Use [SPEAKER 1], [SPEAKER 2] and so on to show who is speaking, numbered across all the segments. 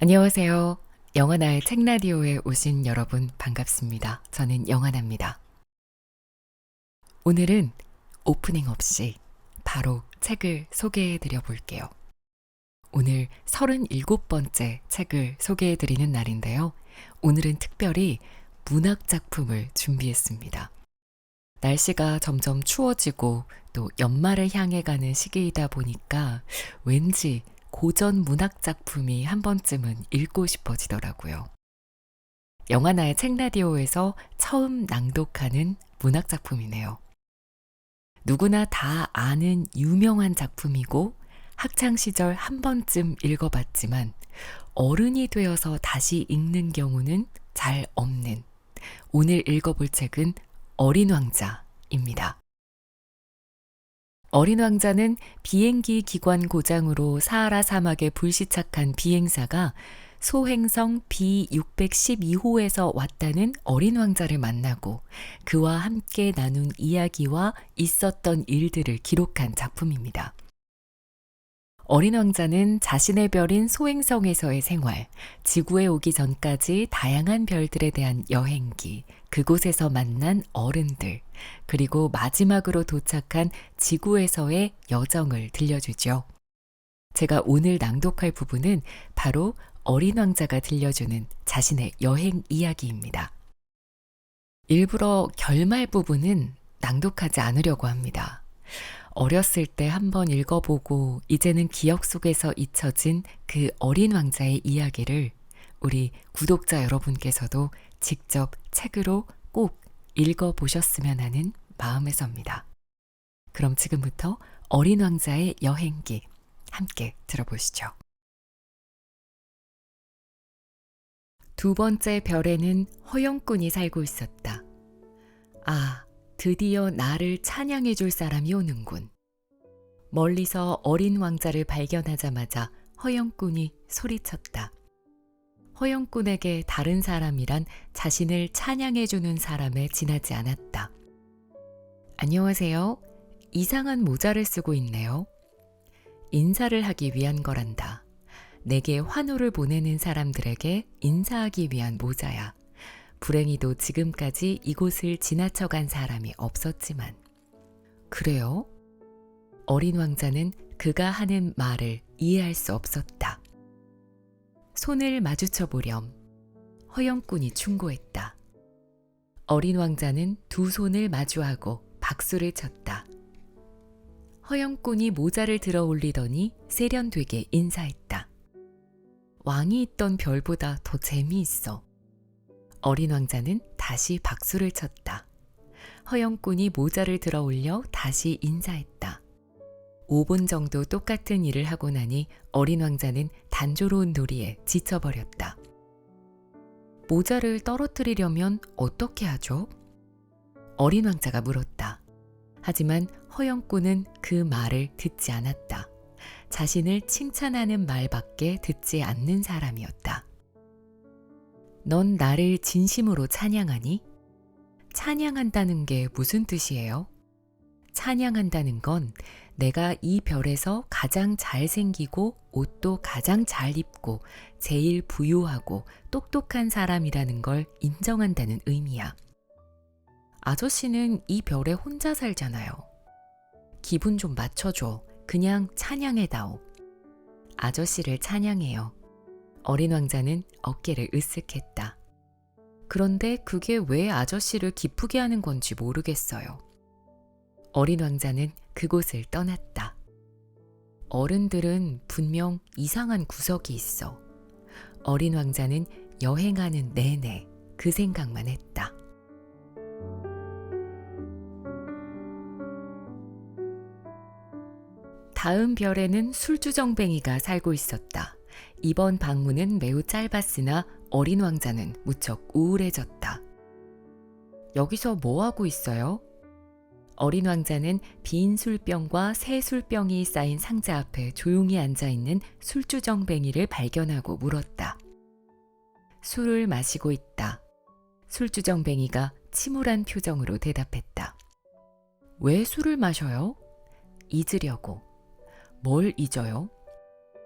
[SPEAKER 1] 안녕하세요. 영하나의 책라디오에 오신 여러분 반갑습니다. 저는 영하나입니다. 오늘은 오프닝 없이 바로 책을 소개해 드려 볼게요. 오늘 37번째 책을 소개해 드리는 날인데요. 오늘은 특별히 문학 작품을 준비했습니다. 날씨가 점점 추워지고 또 연말을 향해 가는 시기이다 보니까 왠지 고전 문학 작품이 한 번쯤은 읽고 싶어지더라고요. 영하나의 책라디오에서 처음 낭독하는 문학 작품이네요. 누구나 다 아는 유명한 작품이고 학창 시절 한 번쯤 읽어봤지만 어른이 되어서 다시 읽는 경우는 잘 없는 오늘 읽어볼 책은 어린 왕자입니다. 어린 왕자는 비행기 기관 고장으로 사하라 사막에 불시착한 비행사가 소행성 B612호에서 왔다는 어린 왕자를 만나고 그와 함께 나눈 이야기와 있었던 일들을 기록한 작품입니다. 어린 왕자는 자신의 별인 소행성에서의 생활, 지구에 오기 전까지 다양한 별들에 대한 여행기, 그곳에서 만난 어른들, 그리고 마지막으로 도착한 지구에서의 여정을 들려주죠. 제가 오늘 낭독할 부분은 바로 어린 왕자가 들려주는 자신의 여행 이야기입니다. 일부러 결말 부분은 낭독하지 않으려고 합니다. 어렸을 때 한번 읽어보고 이제는 기억 속에서 잊혀진 그 어린 왕자의 이야기를 우리 구독자 여러분께서도 직접 책으로 꼭 읽어보셨으면 하는 마음에서입니다. 그럼 지금부터 어린 왕자의 여행기 함께 들어보시죠. 두 번째 별에는 허영꾼이 살고 있었다. 아, 드디어 나를 찬양해 줄 사람이 오는군. 멀리서 어린 왕자를 발견하자마자 허영꾼이 소리쳤다. 허영꾼에게 다른 사람이란 자신을 찬양해 주는 사람에 지나지 않았다. 안녕하세요. 이상한 모자를 쓰고 있네요. 인사를 하기 위한 거란다. 내게 환호를 보내는 사람들에게 인사하기 위한 모자야. 불행히도 지금까지 이곳을 지나쳐간 사람이 없었지만. 그래요? 어린 왕자는 그가 하는 말을 이해할 수 없었다. 손을 마주쳐 보렴. 허영꾼이 충고했다. 어린 왕자는 두 손을 마주하고 박수를 쳤다. 허영꾼이 모자를 들어 올리더니 세련되게 인사했다. 왕이 있던 별보다 더 재미있어. 어린 왕자는 다시 박수를 쳤다. 허영꾼이 모자를 들어 올려 다시 인사했다. 5분 정도 똑같은 일을 하고 나니 어린 왕자는 단조로운 놀이에 지쳐버렸다. 모자를 떨어뜨리려면 어떻게 하죠? 어린 왕자가 물었다. 하지만 허영꾼은 그 말을 듣지 않았다. 자신을 칭찬하는 말밖에 듣지 않는 사람이었다. 넌 나를 진심으로 찬양하니? 찬양한다는 게 무슨 뜻이에요? 찬양한다는 건 내가 이 별에서 가장 잘생기고 옷도 가장 잘 입고 제일 부유하고 똑똑한 사람이라는 걸 인정한다는 의미야. 아저씨는 이 별에 혼자 살잖아요. 기분 좀 맞춰줘. 그냥 찬양해다오. 아저씨를 찬양해요. 어린 왕자는 어깨를 으쓱했다. 그런데 그게 왜 아저씨를 기쁘게 하는 건지 모르겠어요. 어린 왕자는 그곳을 떠났다. 어른들은 분명 이상한 구석이 있어. 어린 왕자는 여행하는 내내 그 생각만 했다. 다음 별에는 술주정뱅이가 살고 있었다. 이번 방문은 매우 짧았으나 어린 왕자는 무척 우울해졌다. 여기서 뭐 하고 있어요? 어린 왕자는 빈 술병과 새 술병이 쌓인 상자 앞에 조용히 앉아있는 술주정뱅이를 발견하고 물었다. 술을 마시고 있다. 술주정뱅이가 침울한 표정으로 대답했다. 왜 술을 마셔요? 잊으려고. 뭘 잊어요?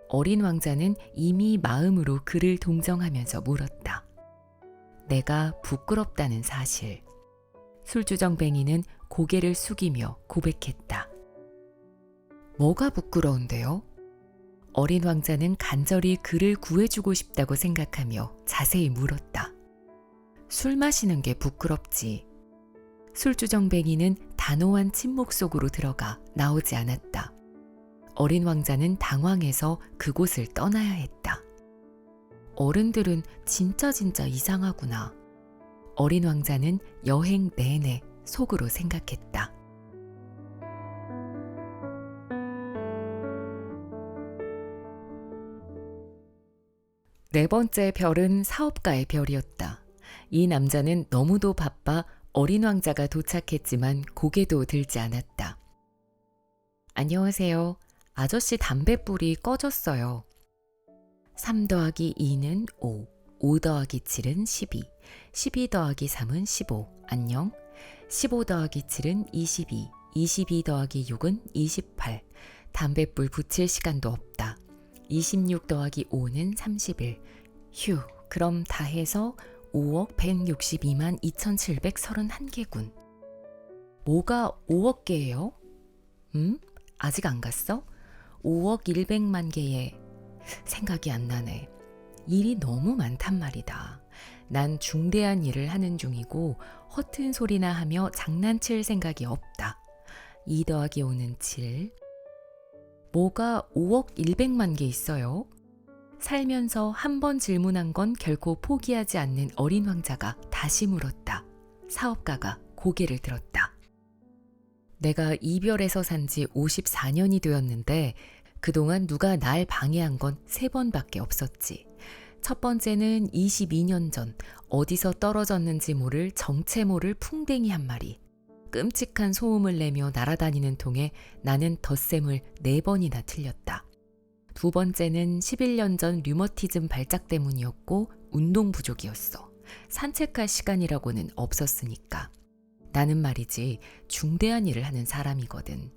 [SPEAKER 1] 어린 왕자는 이미 마음으로 그를 동정하면서 물었다. 내가 부끄럽다는 사실. 술주정뱅이는 고개를 숙이며 고백했다. 뭐가 부끄러운데요? 어린 왕자는 간절히 그를 구해주고 싶다고 생각하며 자세히 물었다. 술 마시는 게 부끄럽지. 술주정뱅이는 단호한 침묵 속으로 들어가 나오지 않았다. 어린 왕자는 당황해서 그곳을 떠나야 했다. 어른들은 진짜 이상하구나. 어린 왕자는 여행 내내 속으로 생각했다. 네 번째 별은 사업가의 별이었다. 이 남자는 너무도 바빠 어린 왕자가 도착했지만 고개도 들지 않았다. 안녕하세요. 아저씨 담뱃불이 꺼졌어요. 3 더하기 2는 5, 5 더하기 7은 12, 12 더하기 3은 15, 안녕. 15 더하기 7은 22, 22 더하기 6은 28, 담뱃불 붙일 시간도 없다. 26 더하기 5는 31, 휴, 그럼 다 해서 5억 162만 2731개군. 뭐가 5억 개예요? 아직 안 갔어? 5억 100만 개에 생각이 안 나네. 일이 너무 많단 말이다. 난 중대한 일을 하는 중이고 허튼 소리나 하며 장난칠 생각이 없다. 2 더하기 5는 7. 뭐가 5억 100만 개 있어요? 살면서 한 번 질문한 건 결코 포기하지 않는 어린 왕자가 다시 물었다. 사업가가 고개를 들었다. 내가 이별해서 산 지 54년이 되었는데 그동안 누가 날 방해한 건 3번밖에 없었지. 첫 번째는 22년 전 어디서 떨어졌는지 모를 정체 모를 풍뎅이 한 마리. 끔찍한 소음을 내며 날아다니는 통에 나는 덧셈을 4번이나 틀렸다. 두 번째는 11년 전 류머티즘 발작 때문이었고 운동 부족이었어. 산책할 시간이라고는 없었으니까. 나는 말이지 중대한 일을 하는 사람이거든.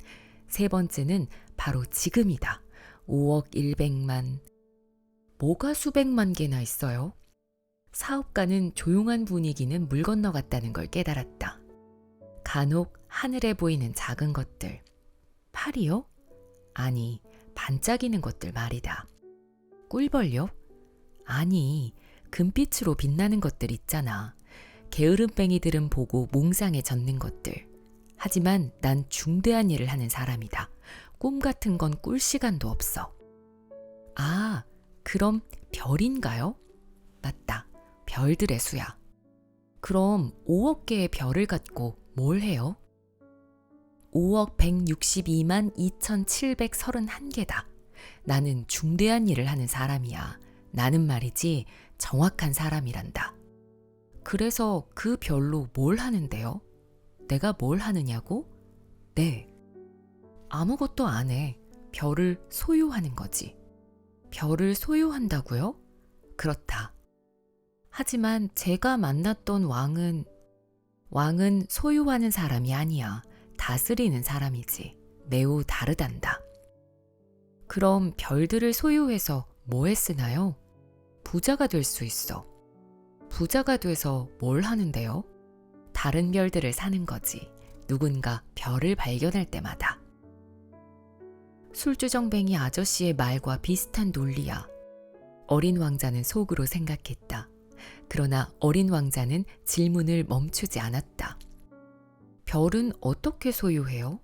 [SPEAKER 1] 세 번째는 바로 지금이다. 5억 100만. 뭐가 수백만 개나 있어요? 사업가는 조용한 분위기는 물 건너갔다는 걸 깨달았다. 간혹 하늘에 보이는 작은 것들. 팔이요? 아니, 반짝이는 것들 말이다. 꿀벌요? 아니, 금빛으로 빛나는 것들 있잖아. 게으름뱅이들은 보고 몽상에 젖는 것들. 하지만 난 중대한 일을 하는 사람이다. 꿈 같은 건 꿀 시간도 없어. 아, 그럼 별인가요? 맞다. 별들의 수야. 그럼 5억 개의 별을 갖고 뭘 해요? 5억 162만 2731개다. 나는 중대한 일을 하는 사람이야. 나는 말이지 정확한 사람이란다. 그래서 그 별로 뭘 하는데요? 내가 뭘 하느냐고? 네. 아무것도 안 해. 별을 소유하는 거지. 별을 소유한다고요? 그렇다. 하지만 제가 만났던 왕은 소유하는 사람이 아니야. 다스리는 사람이지. 매우 다르단다. 그럼 별들을 소유해서 뭐에 쓰나요? 부자가 될 수 있어. 부자가 돼서 뭘 하는데요? 다른 별들을 사는 거지. 누군가 별을 발견할 때마다. 술주정뱅이 아저씨의 말과 비슷한 논리야. 어린 왕자는 속으로 생각했다. 그러나 어린 왕자는 질문을 멈추지 않았다. 별은 어떻게 소유해요?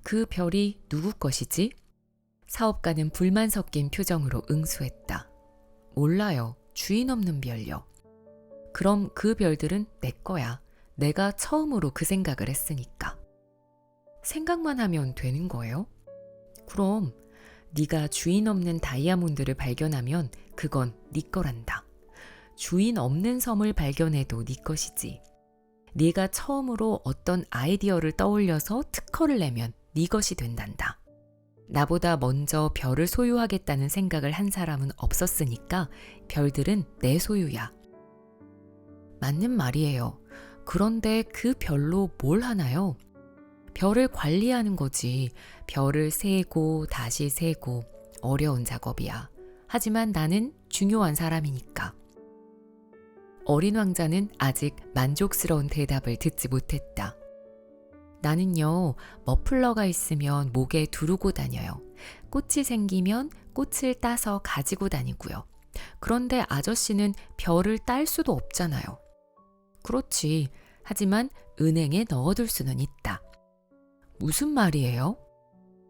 [SPEAKER 1] 그 별이 누구 것이지? 사업가는 불만 섞인 표정으로 응수했다. 몰라요. 주인 없는 별요. 그럼 그 별들은 내 거야. 내가 처음으로 그 생각을 했으니까. 생각만 하면 되는 거예요? 그럼 네가 주인 없는 다이아몬드를 발견하면 그건 네 거란다. 주인 없는 섬을 발견해도 네 것이지. 네가 처음으로 어떤 아이디어를 떠올려서 특허를 내면 네 것이 된단다. 나보다 먼저 별을 소유하겠다는 생각을 한 사람은 없었으니까 별들은 내 소유야. 맞는 말이에요. 그런데 그 별로 뭘 하나요? 별을 관리하는 거지. 별을 세고 다시 세고 어려운 작업이야. 하지만 나는 중요한 사람이니까. 어린 왕자는 아직 만족스러운 대답을 듣지 못했다. 나는요, 머플러가 있으면 목에 두르고 다녀요. 꽃이 생기면 꽃을 따서 가지고 다니고요. 그런데 아저씨는 별을 딸 수도 없잖아요. 그렇지. 하지만 은행에 넣어둘 수는 있다. 무슨 말이에요?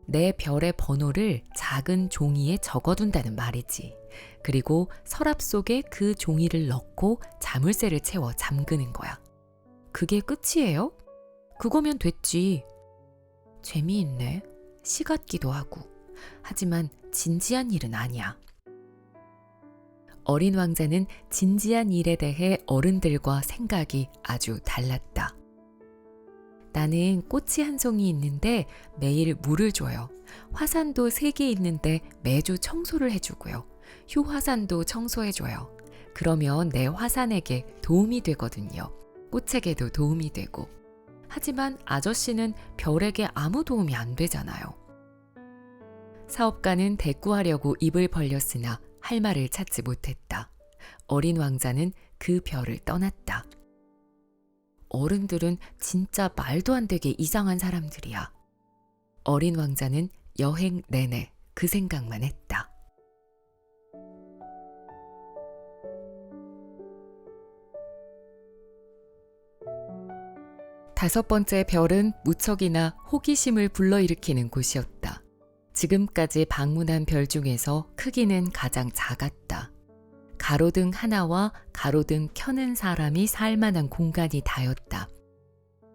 [SPEAKER 1] 내 별의 번호를 작은 종이에 적어둔다는 말이지. 그리고 서랍 속에 그 종이를 넣고 자물쇠를 채워 잠그는 거야. 그게 끝이에요? 그거면 됐지. 재미있네. 시 같기도 하고. 하지만 진지한 일은 아니야. 어린 왕자는 진지한 일에 대해 어른들과 생각이 아주 달랐다. 나는 꽃이 한 송이 있는데 매일 물을 줘요. 화산도 3개 있는데 매주 청소를 해주고요. 휴화산도 청소해줘요. 그러면 내 화산에게 도움이 되거든요. 꽃에게도 도움이 되고. 하지만 아저씨는 별에게 아무 도움이 안 되잖아요. 사업가는 대꾸하려고 입을 벌렸으나 할 말을 찾지 못했다. 어린 왕자는 그 별을 떠났다. 어른들은 진짜 말도 안 되게 이상한 사람들이야. 어린 왕자는 여행 내내 그 생각만 했다. 다섯 번째 별은 무척이나 호기심을 불러일으키는 곳이었다. 지금까지 방문한 별 중에서 크기는 가장 작았다. 가로등 하나와 가로등 켜는 사람이 살 만한 공간이 다였다.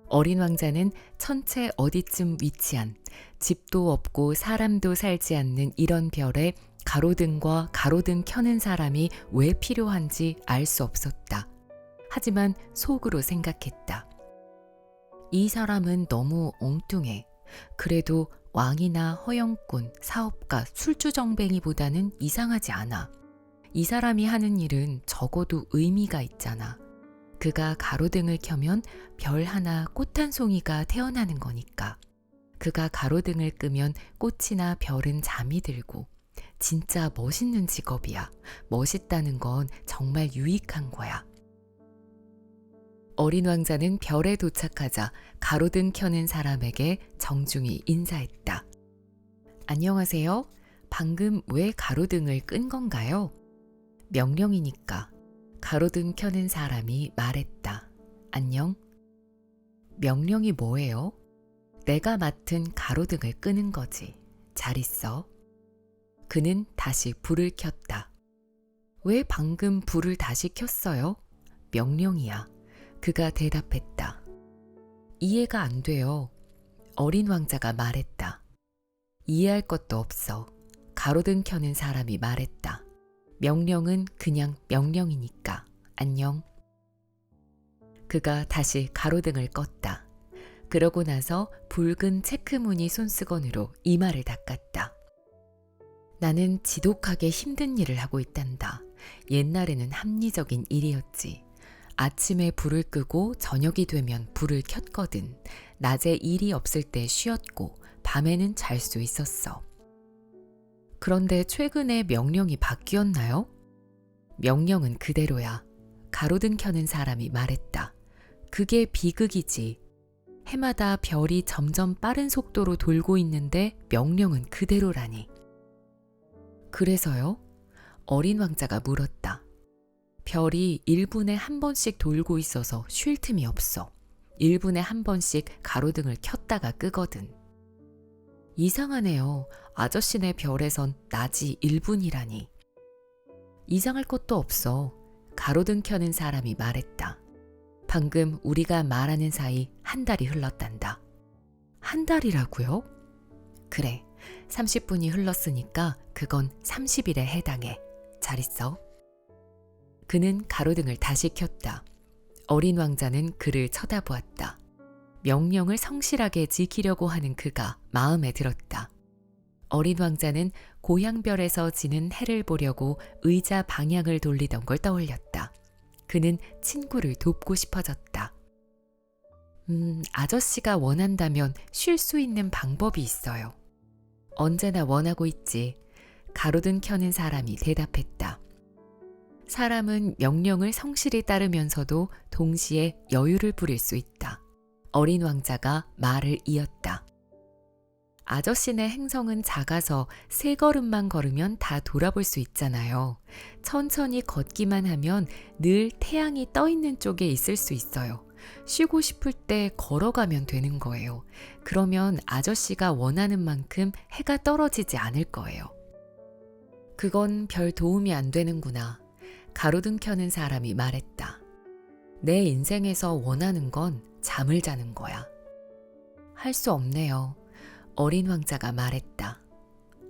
[SPEAKER 1] 어린 왕자는 천체 어디쯤 위치한 집도 없고 사람도 살지 않는 이런 별에 가로등과 가로등 켜는 사람이 왜 필요한지 알 수 없었다. 하지만 속으로 생각했다. 이 사람은 너무 엉뚱해. 그래도 왕이나 허영꾼, 사업가, 술주정뱅이보다는 이상하지 않아. 이 사람이 하는 일은 적어도 의미가 있잖아. 그가 가로등을 켜면 별 하나, 꽃 한 송이가 태어나는 거니까. 그가 가로등을 끄면 꽃이나 별은 잠이 들고. 진짜 멋있는 직업이야. 멋있다는 건 정말 유익한 거야. 어린 왕자는 별에 도착하자 가로등 켜는 사람에게 정중히 인사했다. 안녕하세요. 방금 왜 가로등을 끈 건가요? 명령이니까. 가로등 켜는 사람이 말했다. 안녕? 명령이 뭐예요? 내가 맡은 가로등을 끄는 거지. 잘 있어. 그는 다시 불을 켰다. 왜 방금 불을 다시 켰어요? 명령이야. 그가 대답했다. 이해가 안 돼요. 어린 왕자가 말했다. 이해할 것도 없어. 가로등 켜는 사람이 말했다. 명령은 그냥 명령이니까. 안녕. 그가 다시 가로등을 껐다. 그러고 나서 붉은 체크무늬 손수건으로 이마를 닦았다. 나는 지독하게 힘든 일을 하고 있단다. 옛날에는 합리적인 일이었지. 아침에 불을 끄고 저녁이 되면 불을 켰거든. 낮에 일이 없을 때 쉬었고 밤에는 잘 수 있었어. 그런데 최근에 명령이 바뀌었나요? 명령은 그대로야. 가로등 켜는 사람이 말했다. 그게 비극이지. 해마다 별이 점점 빠른 속도로 돌고 있는데 명령은 그대로라니. 그래서요? 어린 왕자가 물었다. 별이 1분에 한 번씩 돌고 있어서 쉴 틈이 없어. 1분에 한 번씩 가로등을 켰다가 끄거든. 이상하네요. 아저씨네 별에선 낮이 1분이라니. 이상할 것도 없어. 가로등 켜는 사람이 말했다. 방금 우리가 말하는 사이 한 달이 흘렀단다. 한 달이라고요? 그래. 30분이 흘렀으니까 그건 30일에 해당해. 잘 있어. 그는 가로등을 다시 켰다. 어린 왕자는 그를 쳐다보았다. 명령을 성실하게 지키려고 하는 그가 마음에 들었다. 어린 왕자는 고향별에서 지는 해를 보려고 의자 방향을 돌리던 걸 떠올렸다. 그는 친구를 돕고 싶어졌다. 아저씨가 원한다면 쉴 수 있는 방법이 있어요. 언제나 원하고 있지. 가로등 켜는 사람이 대답했다. 사람은 명령을 성실히 따르면서도 동시에 여유를 부릴 수 있다. 어린 왕자가 말을 이었다. 아저씨네 행성은 작아서 3걸음만 걸으면 다 돌아볼 수 있잖아요. 천천히 걷기만 하면 늘 태양이 떠 있는 쪽에 있을 수 있어요. 쉬고 싶을 때 걸어가면 되는 거예요. 그러면 아저씨가 원하는 만큼 해가 떨어지지 않을 거예요. 그건 별 도움이 안 되는구나. 가로등 켜는 사람이 말했다. 내 인생에서 원하는 건 잠을 자는 거야. 할 수 없네요. 어린 왕자가 말했다.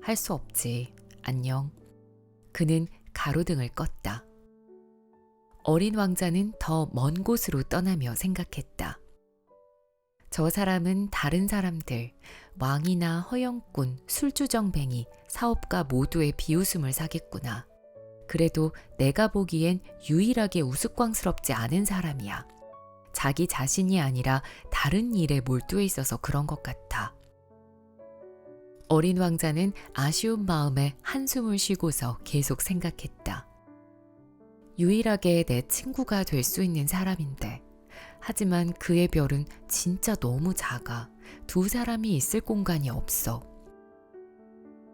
[SPEAKER 1] 할 수 없지. 안녕. 그는 가로등을 껐다. 어린 왕자는 더 먼 곳으로 떠나며 생각했다. 저 사람은 다른 사람들, 왕이나 허영꾼, 술주정뱅이, 사업가 모두의 비웃음을 사겠구나. 그래도 내가 보기엔 유일하게 우스꽝스럽지 않은 사람이야. 자기 자신이 아니라 다른 일에 몰두해 있어서 그런 것 같아. 어린 왕자는 아쉬운 마음에 한숨을 쉬고서 계속 생각했다. 유일하게 내 친구가 될 수 있는 사람인데, 하지만 그의 별은 진짜 너무 작아. 2사람이 있을 공간이 없어.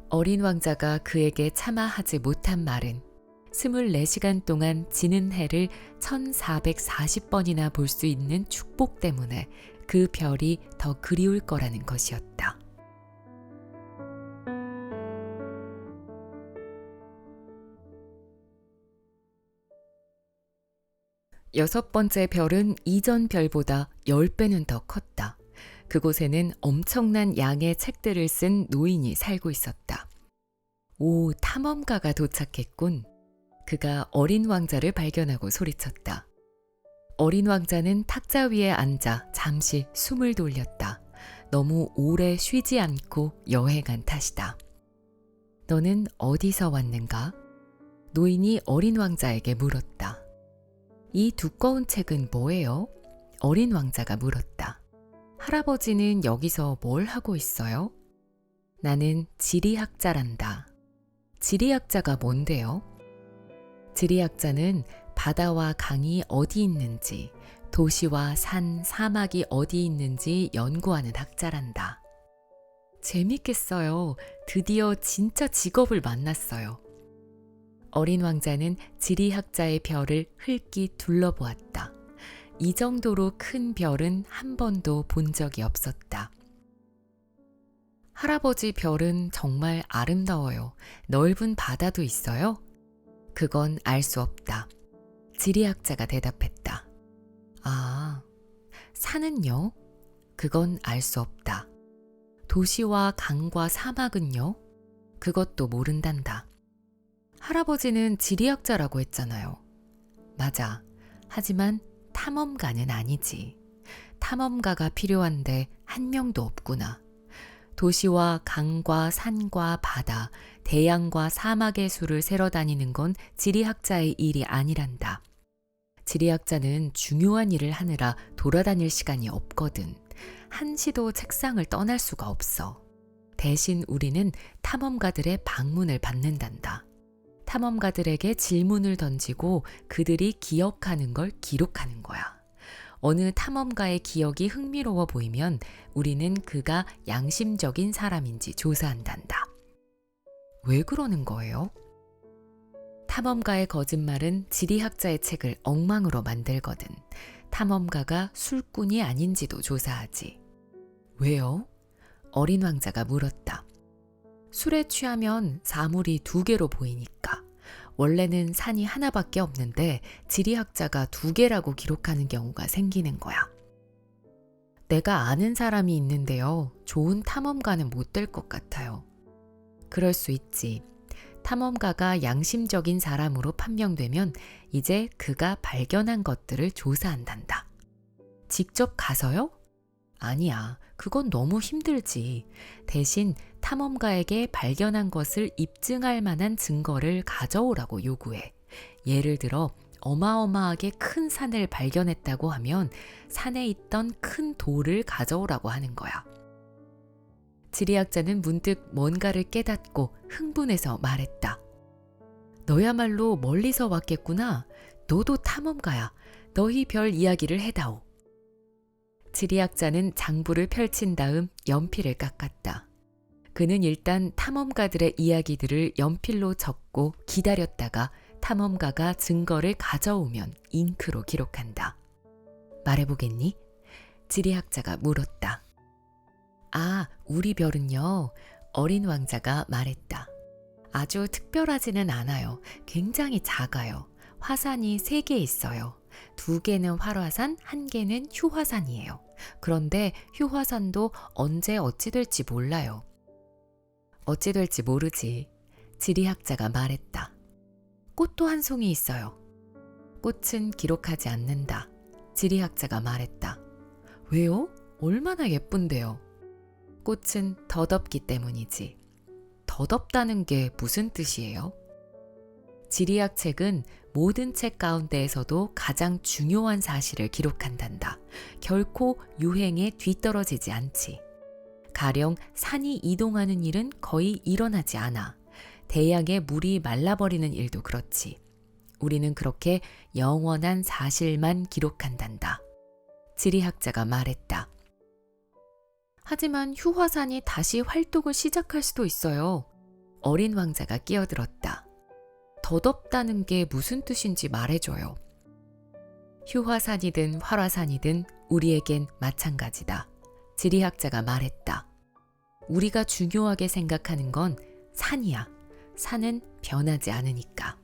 [SPEAKER 1] 어린 왕자가 그에게 차마 하지 못한 말은 24시간 동안 지는 해를 1440번이나 볼 수 있는 축복 때문에 그 별이 더 그리울 거라는 것이었다. 6번째 별은 이전 별보다 10배는 더 컸다. 그곳에는 엄청난 양의 책들을 쓴 노인이 살고 있었다. 오, 탐험가가 도착했군. 그가 어린 왕자를 발견하고 소리쳤다. 어린 왕자는 탁자 위에 앉아 잠시 숨을 돌렸다. 너무 오래 쉬지 않고 여행한 탓이다. 너는 어디서 왔는가? 노인이 어린 왕자에게 물었다. 이 두꺼운 책은 뭐예요? 어린 왕자가 물었다. 할아버지는 여기서 뭘 하고 있어요? 나는 지리학자란다. 지리학자가 뭔데요? 지리학자는 바다와 강이 어디 있는지, 도시와 산, 사막이 어디 있는지 연구하는 학자란다. 재밌겠어요. 드디어 진짜 직업을 만났어요. 어린 왕자는 지리학자의 별을 흘낏 둘러보았다. 이 정도로 큰 별은 한 번도 본 적이 없었다. 할아버지 별은 정말 아름다워요. 넓은 바다도 있어요? 그건 알 수 없다. 지리학자가 대답했다. 아, 산은요? 그건 알 수 없다. 도시와 강과 사막은요? 그것도 모른단다. 할아버지는 지리학자라고 했잖아요. 맞아. 하지만 탐험가는 아니지. 탐험가가 필요한데 한 명도 없구나. 도시와 강과 산과 바다, 대양과 사막의 수를 세러 다니는 건 지리학자의 일이 아니란다. 지리학자는 중요한 일을 하느라 돌아다닐 시간이 없거든. 한시도 책상을 떠날 수가 없어. 대신 우리는 탐험가들의 방문을 받는단다. 탐험가들에게 질문을 던지고 그들이 기억하는 걸 기록하는 거야. 어느 탐험가의 기억이 흥미로워 보이면 우리는 그가 양심적인 사람인지 조사한단다. 왜 그러는 거예요? 탐험가의 거짓말은 지리학자의 책을 엉망으로 만들거든. 탐험가가 술꾼이 아닌지도 조사하지. 왜요? 어린 왕자가 물었다. 술에 취하면 사물이 2개로 보이니까. 원래는 산이 하나밖에 없는데 지리학자가 2개라고 기록하는 경우가 생기는 거야. 내가 아는 사람이 있는데요. 좋은 탐험가는 못 될 것 같아요. 그럴 수 있지. 탐험가가 양심적인 사람으로 판명되면 이제 그가 발견한 것들을 조사한단다. 직접 가서요? 아니야. 그건 너무 힘들지. 대신 탐험가에게 발견한 것을 입증할 만한 증거를 가져오라고 요구해. 예를 들어 어마어마하게 큰 산을 발견했다고 하면 산에 있던 큰 돌을 가져오라고 하는 거야. 지리학자는 문득 뭔가를 깨닫고 흥분해서 말했다. 너야말로 멀리서 왔겠구나. 너도 탐험가야. 너희 별 이야기를 해다오. 지리학자는 장부를 펼친 다음 연필을 깎았다. 그는 일단 탐험가들의 이야기들을 연필로 적고 기다렸다가 탐험가가 증거를 가져오면 잉크로 기록한다. 말해보겠니? 지리학자가 물었다. 아, 우리 별은요. 어린 왕자가 말했다. 아주 특별하지는 않아요. 굉장히 작아요. 화산이 3개 있어요. 2개는 활화산, 1개는 휴화산이에요. 그런데 휴화산도 언제 어찌 될지 몰라요. 어찌 될지 모르지. 지리학자가 말했다. 꽃도 한 송이 있어요. 꽃은 기록하지 않는다. 지리학자가 말했다. 왜요? 얼마나 예쁜데요. 꽃은 덧없기 때문이지. 덧없다는 게 무슨 뜻이에요? 지리학 책은 모든 책 가운데에서도 가장 중요한 사실을 기록한단다. 결코 유행에 뒤떨어지지 않지. 가령 산이 이동하는 일은 거의 일어나지 않아. 대양의 물이 말라버리는 일도 그렇지. 우리는 그렇게 영원한 사실만 기록한단다. 지리학자가 말했다. 하지만 휴화산이 다시 활동을 시작할 수도 있어요. 어린 왕자가 끼어들었다. 덧없다는 게 무슨 뜻인지 말해줘요. 휴화산이든 활화산이든 우리에겐 마찬가지다. 지리학자가 말했다. 우리가 중요하게 생각하는 건 산이야. 산은 변하지 않으니까.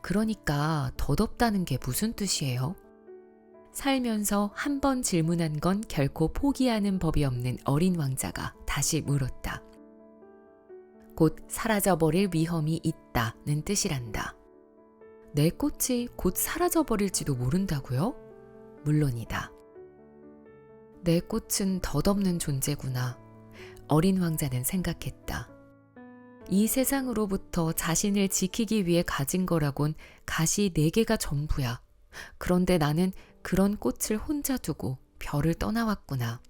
[SPEAKER 1] 그러니까 덧없다는 게 무슨 뜻이에요? 살면서 한 번 질문한 건 결코 포기하는 법이 없는 어린 왕자가 다시 물었다. 곧 사라져버릴 위험이 있다는 뜻이란다. 내 꽃이 곧 사라져버릴지도 모른다고요? 물론이다. 내 꽃은 덧없는 존재구나. 어린 왕자는 생각했다. 이 세상으로부터 자신을 지키기 위해 가진 거라곤 가시 4개가 전부야. 그런데 나는 그런 꽃을 혼자 두고 별을 떠나왔구나.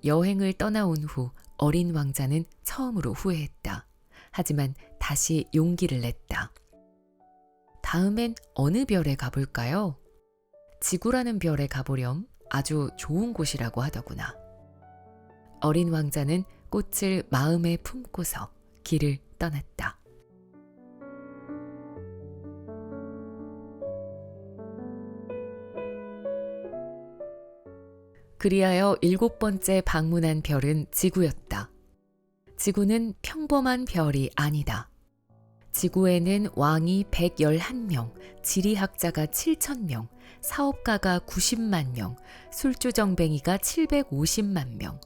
[SPEAKER 1] 여행을 떠나온 후 어린 왕자는 처음으로 후회했다. 하지만 다시 용기를 냈다. 다음엔 어느 별에 가볼까요? 지구라는 별에 가보렴. 아주 좋은 곳이라고 하더구나. 어린 왕자는 꽃을 마음에 품고서 길을 떠났다. 그리하여 7번째 방문한 별은 지구였다. 지구는 평범한 별이 아니다. 지구에는 왕이 111명, 지리학자가 7,000명, 사업가가 90만 명, 술주정뱅이가 750만 명,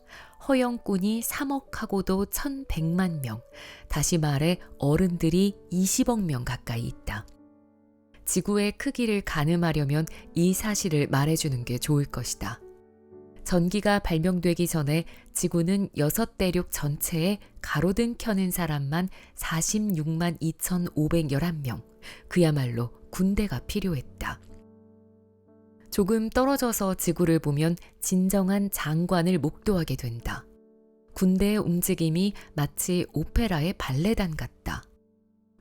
[SPEAKER 1] 허영꾼이 3억하고도 1,100만 명, 다시 말해 어른들이 20억 명 가까이 있다. 지구의 크기를 가늠하려면 이 사실을 말해주는 게 좋을 것이다. 전기가 발명되기 전에 지구는 6대륙 전체에 가로등 켜는 사람만 46만 2,511명, 그야말로 군대가 필요했다. 조금 떨어져서 지구를 보면 진정한 장관을 목도하게 된다. 군대의 움직임이 마치 오페라의 발레단 같다.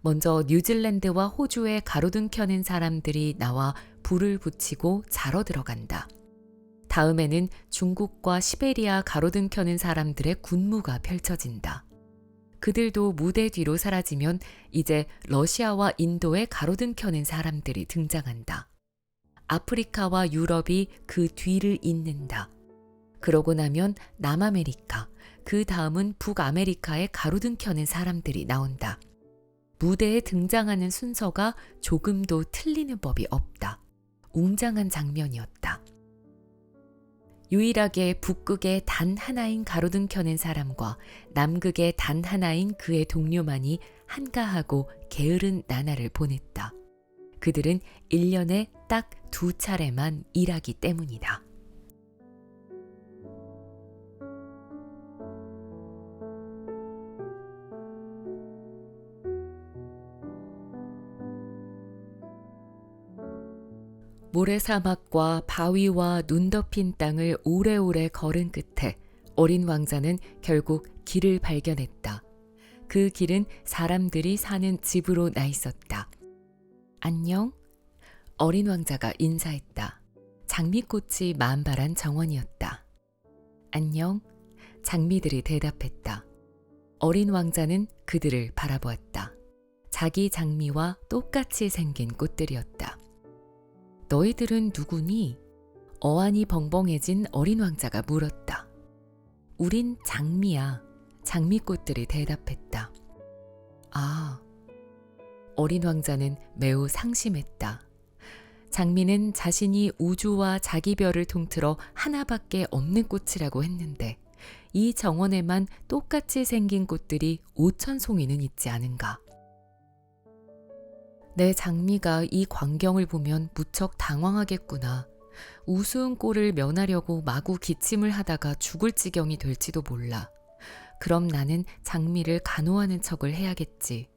[SPEAKER 1] 먼저 뉴질랜드와 호주에 가로등 켜는 사람들이 나와 불을 붙이고 자러 들어간다. 다음에는 중국과 시베리아 가로등 켜는 사람들의 군무가 펼쳐진다. 그들도 무대 뒤로 사라지면 이제 러시아와 인도에 가로등 켜는 사람들이 등장한다. 아프리카와 유럽이 그 뒤를 잇는다. 그러고 나면 남아메리카, 그 다음은 북아메리카에 가로등 켜는 사람들이 나온다. 무대에 등장하는 순서가 조금도 틀리는 법이 없다. 웅장한 장면이었다. 유일하게 북극에 단 하나인 가로등 켜는 사람과 남극에 단 하나인 그의 동료만이 한가하고 게으른 나날을 보냈다. 그들은 1년에 딱 2차례만 일하기 때문이다. 모래사막과 바위와 눈 덮인 땅을 오래오래 걸은 끝에 어린 왕자는 결국 길을 발견했다. 그 길은 사람들이 사는 집으로 나 있었다. 안녕? 어린 왕자가 인사했다. 장미꽃이 만발한 정원이었다. 안녕? 장미들이 대답했다. 어린 왕자는 그들을 바라보았다. 자기 장미와 똑같이 생긴 꽃들이었다. 너희들은 누구니? 어안이 벙벙해진 어린 왕자가 물었다. 우린 장미야. 장미꽃들이 대답했다. 아. 어린 왕자는 매우 상심했다. 장미는 자신이 우주와 자기 별을 통틀어 하나밖에 없는 꽃이라고 했는데 이 정원에만 똑같이 생긴 꽃들이 5천 송이는 있지 않은가. 내 장미가 이 광경을 보면 무척 당황하겠구나. 우스운 꼴을 면하려고 마구 기침을 하다가 죽을 지경이 될지도 몰라. 그럼 나는 장미를 간호하는 척을 해야겠지.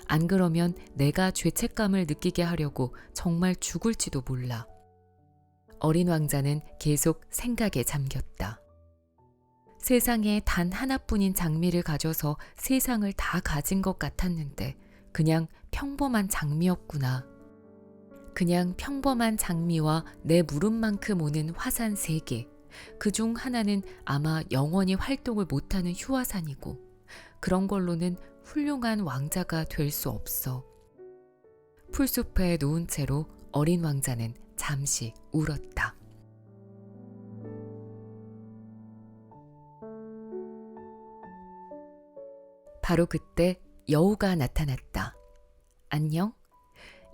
[SPEAKER 1] 안 그러면 내가 죄책감을 느끼게 하려고 정말 죽을지도 몰라. 어린 왕자는 계속 생각에 잠겼다. 세상에 단 하나뿐인 장미를 가져서 세상을 다 가진 것 같았는데 그냥 평범한 장미였구나. 그냥 평범한 장미와 내 무릎만큼 오는 화산 3개. 그중 하나는 아마 영원히 활동을 못하는 휴화산이고 그런 걸로는 훌륭한 왕자가 될 수 없어. 풀숲에 누운 채로 어린 왕자는 잠시 울었다. 바로 그때 여우가 나타났다. 안녕?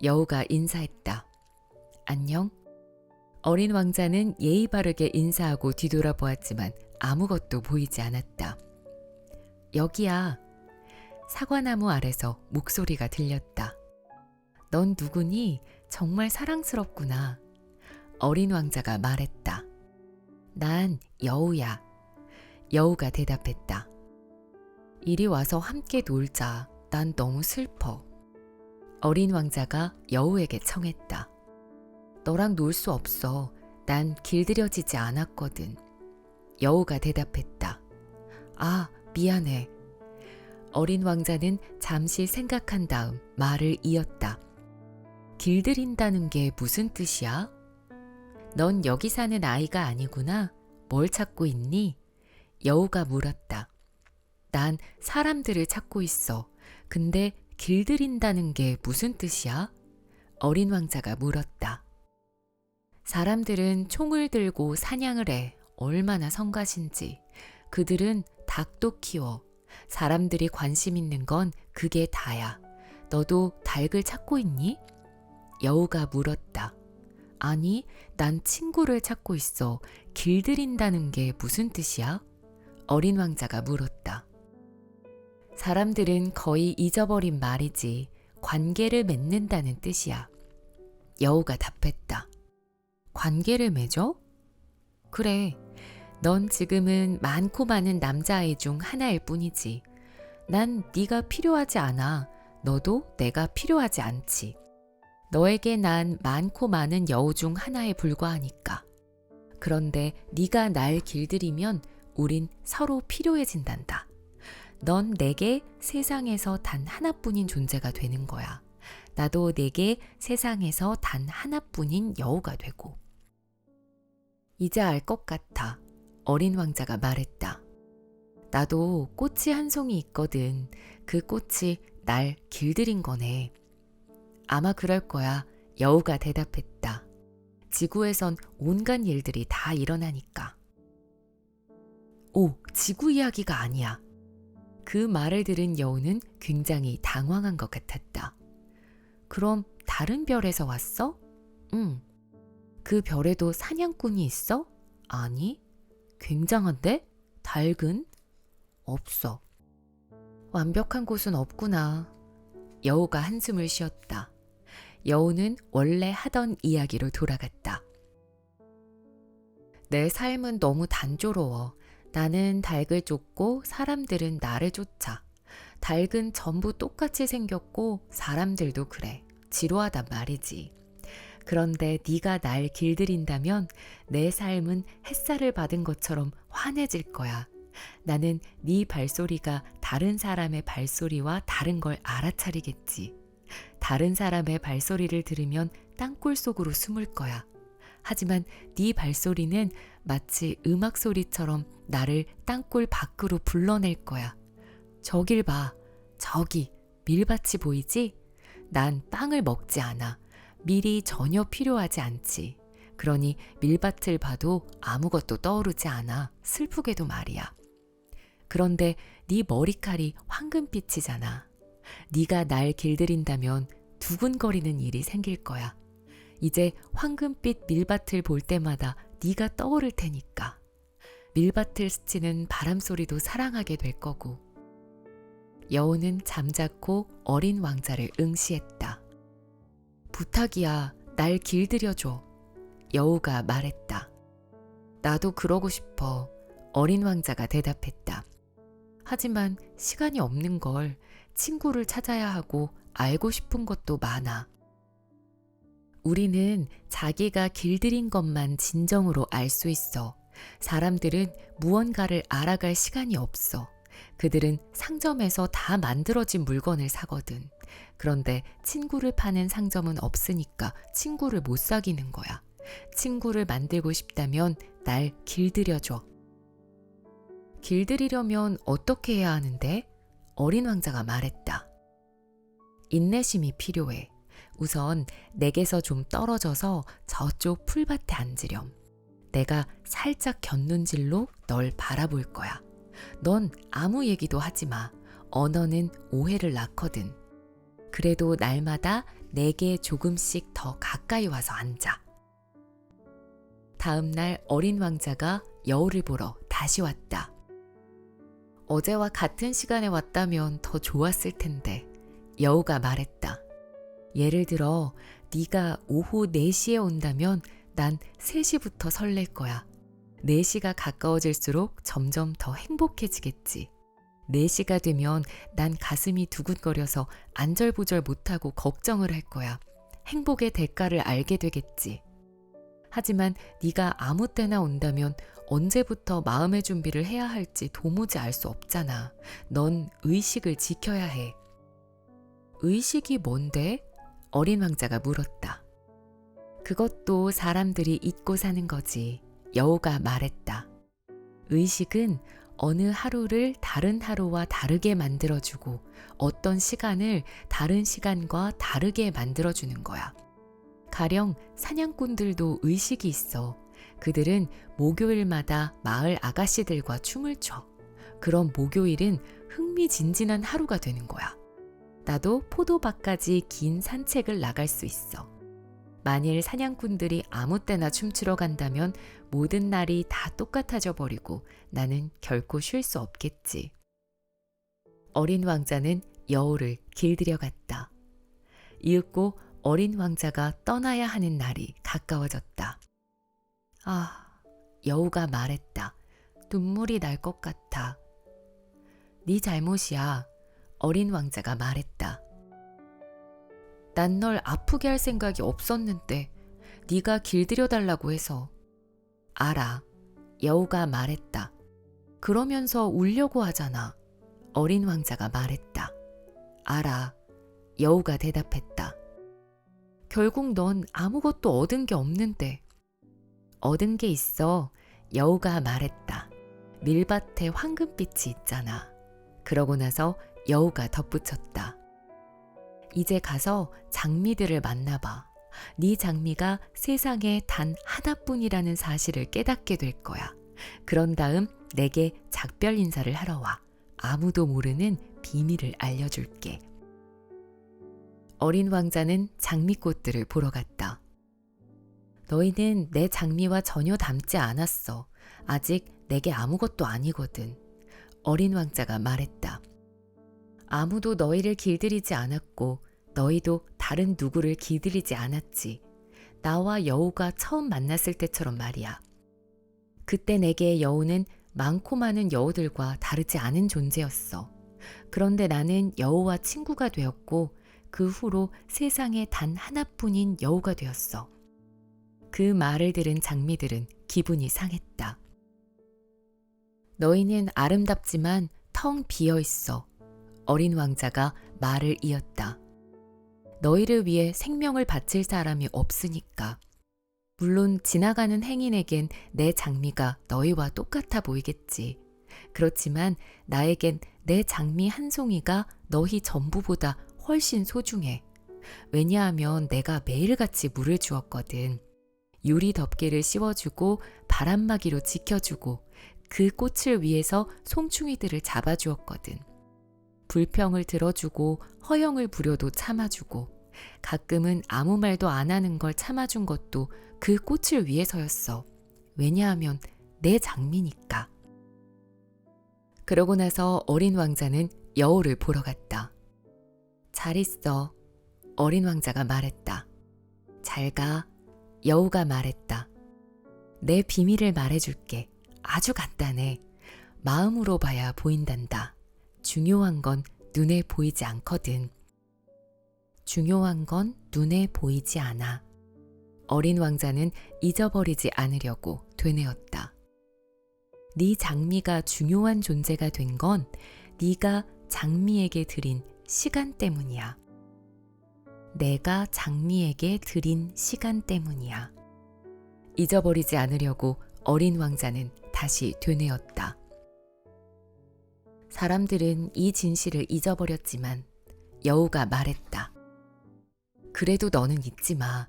[SPEAKER 1] 여우가 인사했다. 안녕? 어린 왕자는 예의 바르게 인사하고 뒤돌아보았지만 아무것도 보이지 않았다. 여기야. 사과나무 아래서 목소리가 들렸다. 넌 누구니? 정말 사랑스럽구나. 어린 왕자가 말했다. 난 여우야. 여우가 대답했다. 이리 와서 함께 놀자. 난 너무 슬퍼. 어린 왕자가 여우에게 청했다. 너랑 놀 수 없어. 난 길들여지지 않았거든. 여우가 대답했다. 아, 미안해. 어린 왕자는 잠시 생각한 다음 말을 이었다. 길들인다는 게 무슨 뜻이야? 넌 여기 사는 아이가 아니구나. 뭘 찾고 있니? 여우가 물었다. 난 사람들을 찾고 있어. 근데 길들인다는 게 무슨 뜻이야? 어린 왕자가 물었다. 사람들은 총을 들고 사냥을 해. 얼마나 성가신지. 그들은 닭도 키워. 사람들이 관심 있는 건 그게 다야. 너도 닭을 찾고 있니? 여우가 물었다. 아니, 난 친구를 찾고 있어. 길들인다는 게 무슨 뜻이야? 어린 왕자가 물었다. 사람들은 거의 잊어버린 말이지. 관계를 맺는다는 뜻이야. 여우가 답했다. 관계를 맺어? 그래. 넌 지금은 많고 많은 남자아이 중 하나일 뿐이지. 난 네가 필요하지 않아. 너도 내가 필요하지 않지. 너에게 난 많고 많은 여우 중 하나에 불과하니까. 그런데 네가 날 길들이면 우린 서로 필요해진단다. 넌 내게 세상에서 단 하나뿐인 존재가 되는 거야. 나도 내게 세상에서 단 하나뿐인 여우가 되고. 이제 알 것 같아. 어린 왕자가 말했다. 나도 꽃이 한 송이 있거든. 그 꽃이 날 길들인 거네. 아마 그럴 거야. 여우가 대답했다. 지구에선 온갖 일들이 다 일어나니까. 오, 지구 이야기가 아니야. 그 말을 들은 여우는 굉장히 당황한 것 같았다. 그럼 다른 별에서 왔어? 응. 그 별에도 사냥꾼이 있어? 아니. 굉장한데? 닭은? 없어. 완벽한 곳은 없구나. 여우가 한숨을 쉬었다. 여우는 원래 하던 이야기로 돌아갔다. 내 삶은 너무 단조로워. 나는 닭을 쫓고 사람들은 나를 쫓아. 닭은 전부 똑같이 생겼고 사람들도 그래. 지루하단 말이지. 그런데 네가 날 길들인다면 내 삶은 햇살을 받은 것처럼 환해질 거야. 나는 네 발소리가 다른 사람의 발소리와 다른 걸 알아차리겠지. 다른 사람의 발소리를 들으면 땅굴 속으로 숨을 거야. 하지만 네 발소리는 마치 음악 소리처럼 나를 땅굴 밖으로 불러낼 거야. 저길 봐. 저기 밀밭이 보이지? 난 빵을 먹지 않아. 밀이 전혀 필요하지 않지. 그러니 밀밭을 봐도 아무것도 떠오르지 않아. 슬프게도 말이야. 그런데 네 머리칼이 황금빛이잖아. 네가 날 길들인다면 두근거리는 일이 생길 거야. 이제 황금빛 밀밭을 볼 때마다 네가 떠오를 테니까. 밀밭을 스치는 바람 소리도 사랑하게 될 거고. 여우는 잠자코 어린 왕자를 응시했다. 부탁이야, 날 길들여줘. 여우가 말했다. 나도 그러고 싶어. 어린 왕자가 대답했다. 하지만 시간이 없는 걸. 친구를 찾아야 하고 알고 싶은 것도 많아. 우리는 자기가 길들인 것만 진정으로 알 수 있어. 사람들은 무언가를 알아갈 시간이 없어. 그들은 상점에서 다 만들어진 물건을 사거든. 그런데 친구를 파는 상점은 없으니까 친구를 못 사귀는 거야. 친구를 만들고 싶다면 날 길들여줘. 길들이려면 어떻게 해야 하는데? 어린 왕자가 말했다. 인내심이 필요해. 우선 내게서 좀 떨어져서 저쪽 풀밭에 앉으렴. 내가 살짝 곁눈질로 널 바라볼 거야. 넌 아무 얘기도 하지 마. 언어는 오해를 낳거든. 그래도 날마다 내게 조금씩 더 가까이 와서 앉아. 다음 날 어린 왕자가 여우를 보러 다시 왔다. 어제와 같은 시간에 왔다면 더 좋았을 텐데. 여우가 말했다. 예를 들어 네가 오후 4시에 온다면 난 3시부터 설렐 거야. 4시가 가까워질수록 점점 더 행복해지겠지. 4시가 되면 난 가슴이 두근거려서 안절부절 못하고 걱정을 할 거야. 행복의 대가를 알게 되겠지. 하지만 네가 아무 때나 온다면 언제부터 마음의 준비를 해야 할지 도무지 알 수 없잖아. 넌 의식을 지켜야 해. 의식이 뭔데? 어린 왕자가 물었다. 그것도 사람들이 잊고 사는 거지. 여우가 말했다. 의식은 어느 하루를 다른 하루와 다르게 만들어주고 어떤 시간을 다른 시간과 다르게 만들어주는 거야. 가령 사냥꾼들도 의식이 있어. 그들은 목요일마다 마을 아가씨들과 춤을 춰. 그럼 목요일은 흥미진진한 하루가 되는 거야. 나도 포도밭까지 긴 산책을 나갈 수 있어. 만일 사냥꾼들이 아무 때나 춤추러 간다면 모든 날이 다 똑같아져 버리고 나는 결코 쉴 수 없겠지. 어린 왕자는 여우를 길들여 갔다. 이윽고 어린 왕자가 떠나야 하는 날이 가까워졌다. 아, 여우가 말했다. 눈물이 날 것 같아. 네 잘못이야. 어린 왕자가 말했다. 난 널 아프게 할 생각이 없었는데 네가 길들여 달라고 해서. 알아. 여우가 말했다. 그러면서 울려고 하잖아. 어린 왕자가 말했다. 알아. 여우가 대답했다. 결국 넌 아무것도 얻은 게 없는데. 얻은 게 있어. 여우가 말했다. 밀밭에 황금빛이 있잖아. 그러고 나서 여우가 덧붙였다. 이제 가서 장미들을 만나봐. 네 장미가 세상에 단 하나뿐이라는 사실을 깨닫게 될 거야. 그런 다음 내게 작별 인사를 하러 와. 아무도 모르는 비밀을 알려줄게. 어린 왕자는 장미꽃들을 보러 갔다. 너희는 내 장미와 전혀 닮지 않았어. 아직 내게 아무것도 아니거든. 어린 왕자가 말했다. 아무도 너희를 길들이지 않았고 너희도 다른 누구를 길들이지 않았지. 나와 여우가 처음 만났을 때처럼 말이야. 그때 내게 여우는 많고 많은 여우들과 다르지 않은 존재였어. 그런데 나는 여우와 친구가 되었고 그 후로 세상에 단 하나뿐인 여우가 되었어. 그 말을 들은 장미들은 기분이 상했다. 너희는 아름답지만 텅 비어 있어. 어린 왕자가 말을 이었다. 너희를 위해 생명을 바칠 사람이 없으니까. 물론 지나가는 행인에겐 내 장미가 너희와 똑같아 보이겠지. 그렇지만 나에겐 내 장미 한 송이가 너희 전부보다 훨씬 소중해. 왜냐하면 내가 매일같이 물을 주었거든. 유리 덮개를 씌워주고 바람막이로 지켜주고 그 꽃을 위해서 송충이들을 잡아주었거든. 불평을 들어주고 허영을 부려도 참아주고 가끔은 아무 말도 안 하는 걸 참아준 것도 그 꽃을 위해서였어. 왜냐하면 내 장미니까. 그러고 나서 어린 왕자는 여우를 보러 갔다. 잘 있어. 어린 왕자가 말했다. 잘 가. 여우가 말했다. 내 비밀을 말해줄게. 아주 간단해. 마음으로 봐야 보인단다. 중요한 건 눈에 보이지 않거든. 중요한 건 눈에 보이지 않아. 어린 왕자는 잊어버리지 않으려고 되뇌었다. 네 장미가 중요한 존재가 된 건 네가 장미에게 드린 시간 때문이야. 내가 장미에게 드린 시간 때문이야. 잊어버리지 않으려고 어린 왕자는 다시 되뇌었다. 사람들은 이 진실을 잊어버렸지만 여우가 말했다. 그래도 너는 잊지 마.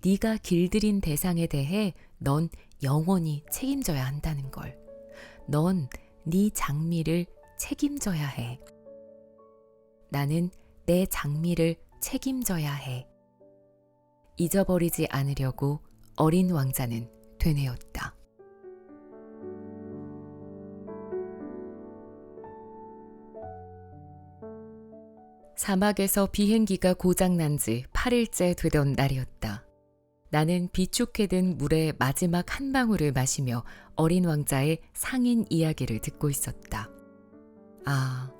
[SPEAKER 1] 네가 길들인 대상에 대해 넌 영원히 책임져야 한다는 걸. 넌 네 장미를 책임져야 해. 나는 내 장미를 책임져야 해. 잊어버리지 않으려고 어린 왕자는 되뇌었다. 사막에서 비행기가 고장난 지 8일째 되던 날이었다. 나는 비축해 든 물의 마지막 한 방울을 마시며 어린 왕자의 상인 이야기를 듣고 있었다. 아,